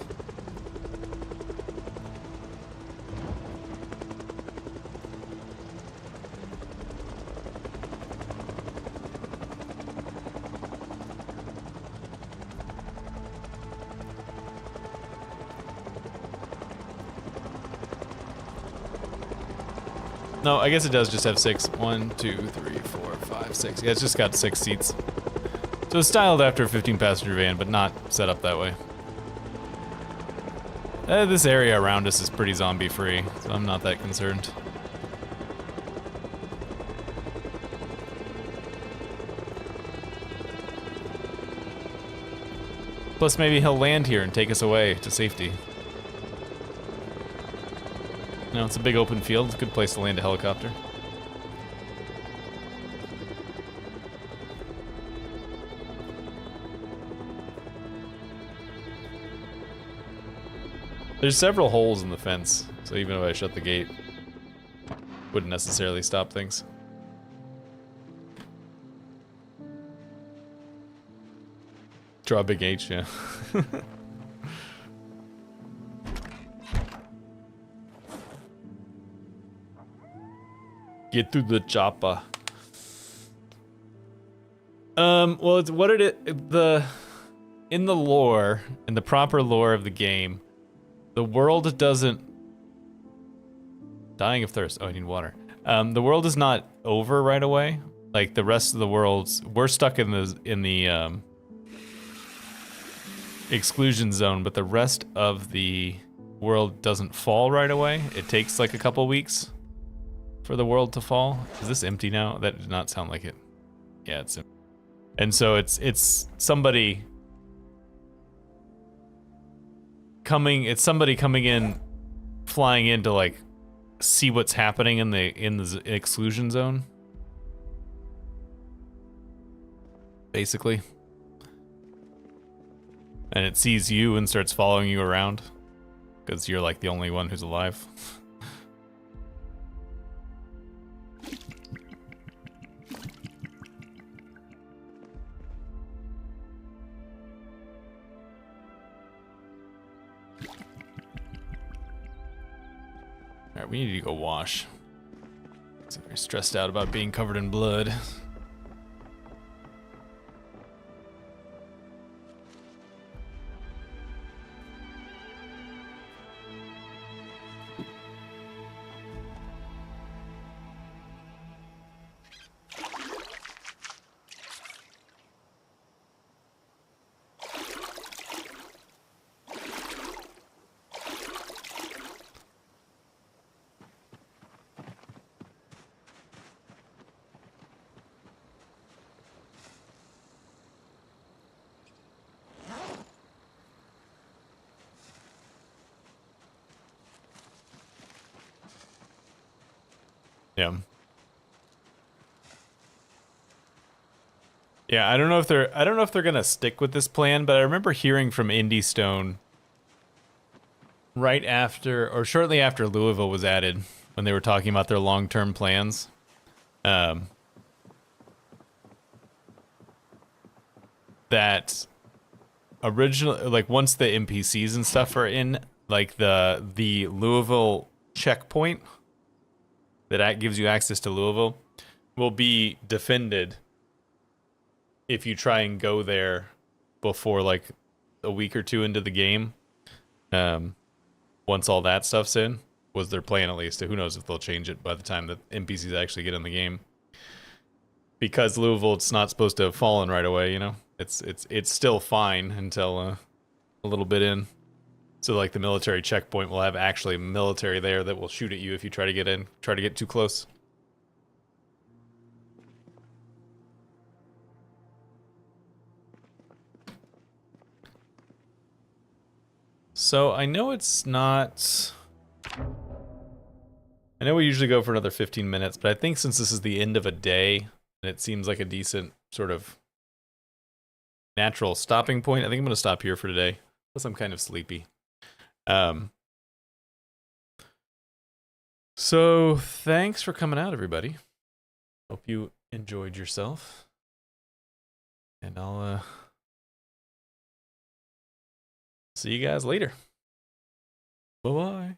No, I guess it does just have 6. 1, 2, 3, 4, 5, 6. Yeah, it's just got 6 seats. So it's styled after a 15-passenger van, but not set up that way. This area around us is pretty zombie-free, so I'm not that concerned. Plus, maybe he'll land here and take us away to safety. No, it's a big open field. It's a good place to land a helicopter. There's several holes in the fence, so even if I shut the gate, wouldn't necessarily stop things. Draw a big H, yeah. Get to the chopper. Well, it's what in the lore, in the proper lore of the game, the world doesn't... Dying of thirst. Oh, I need water. The world is not over right away. Like the rest of the worlds, we're stuck in the exclusion zone, but the rest of the world doesn't fall right away. It takes like a couple weeks for the world to fall. Is this empty now? That did not sound like it. Yeah, it's empty. And so it's somebody coming in, flying in to like see what's happening in the exclusion zone. Basically. And it sees you and starts following you around because you're like the only one who's alive. Alright, we need to go wash. I'm very stressed out about being covered in blood. Yeah. Yeah, I don't know if they're gonna stick with this plan, but I remember hearing from Indy Stone right after or shortly after Louisville was added when they were talking about their long-term plans. That original, like once the NPCs and stuff are in, like the Louisville checkpoint that gives you access to Louisville will be defended if you try and go there before like a week or two into the game. Once all that stuff's in, was their plan at least. Who knows if they'll change it by the time the NPCs actually get in the game. Because Louisville, it's not supposed to have fallen right away, you know? It's still fine until a little bit in. So like the military checkpoint will have actually military there that will shoot at you if you try to get in, try to get too close. So I know it's not... I know we usually go for another 15 minutes, but I think since this is the end of a day, and it seems like a decent sort of natural stopping point, I think I'm going to stop here for today. Plus I'm kind of sleepy. So thanks for coming out, everybody. Hope you enjoyed yourself. And I'll see you guys later. Bye-bye.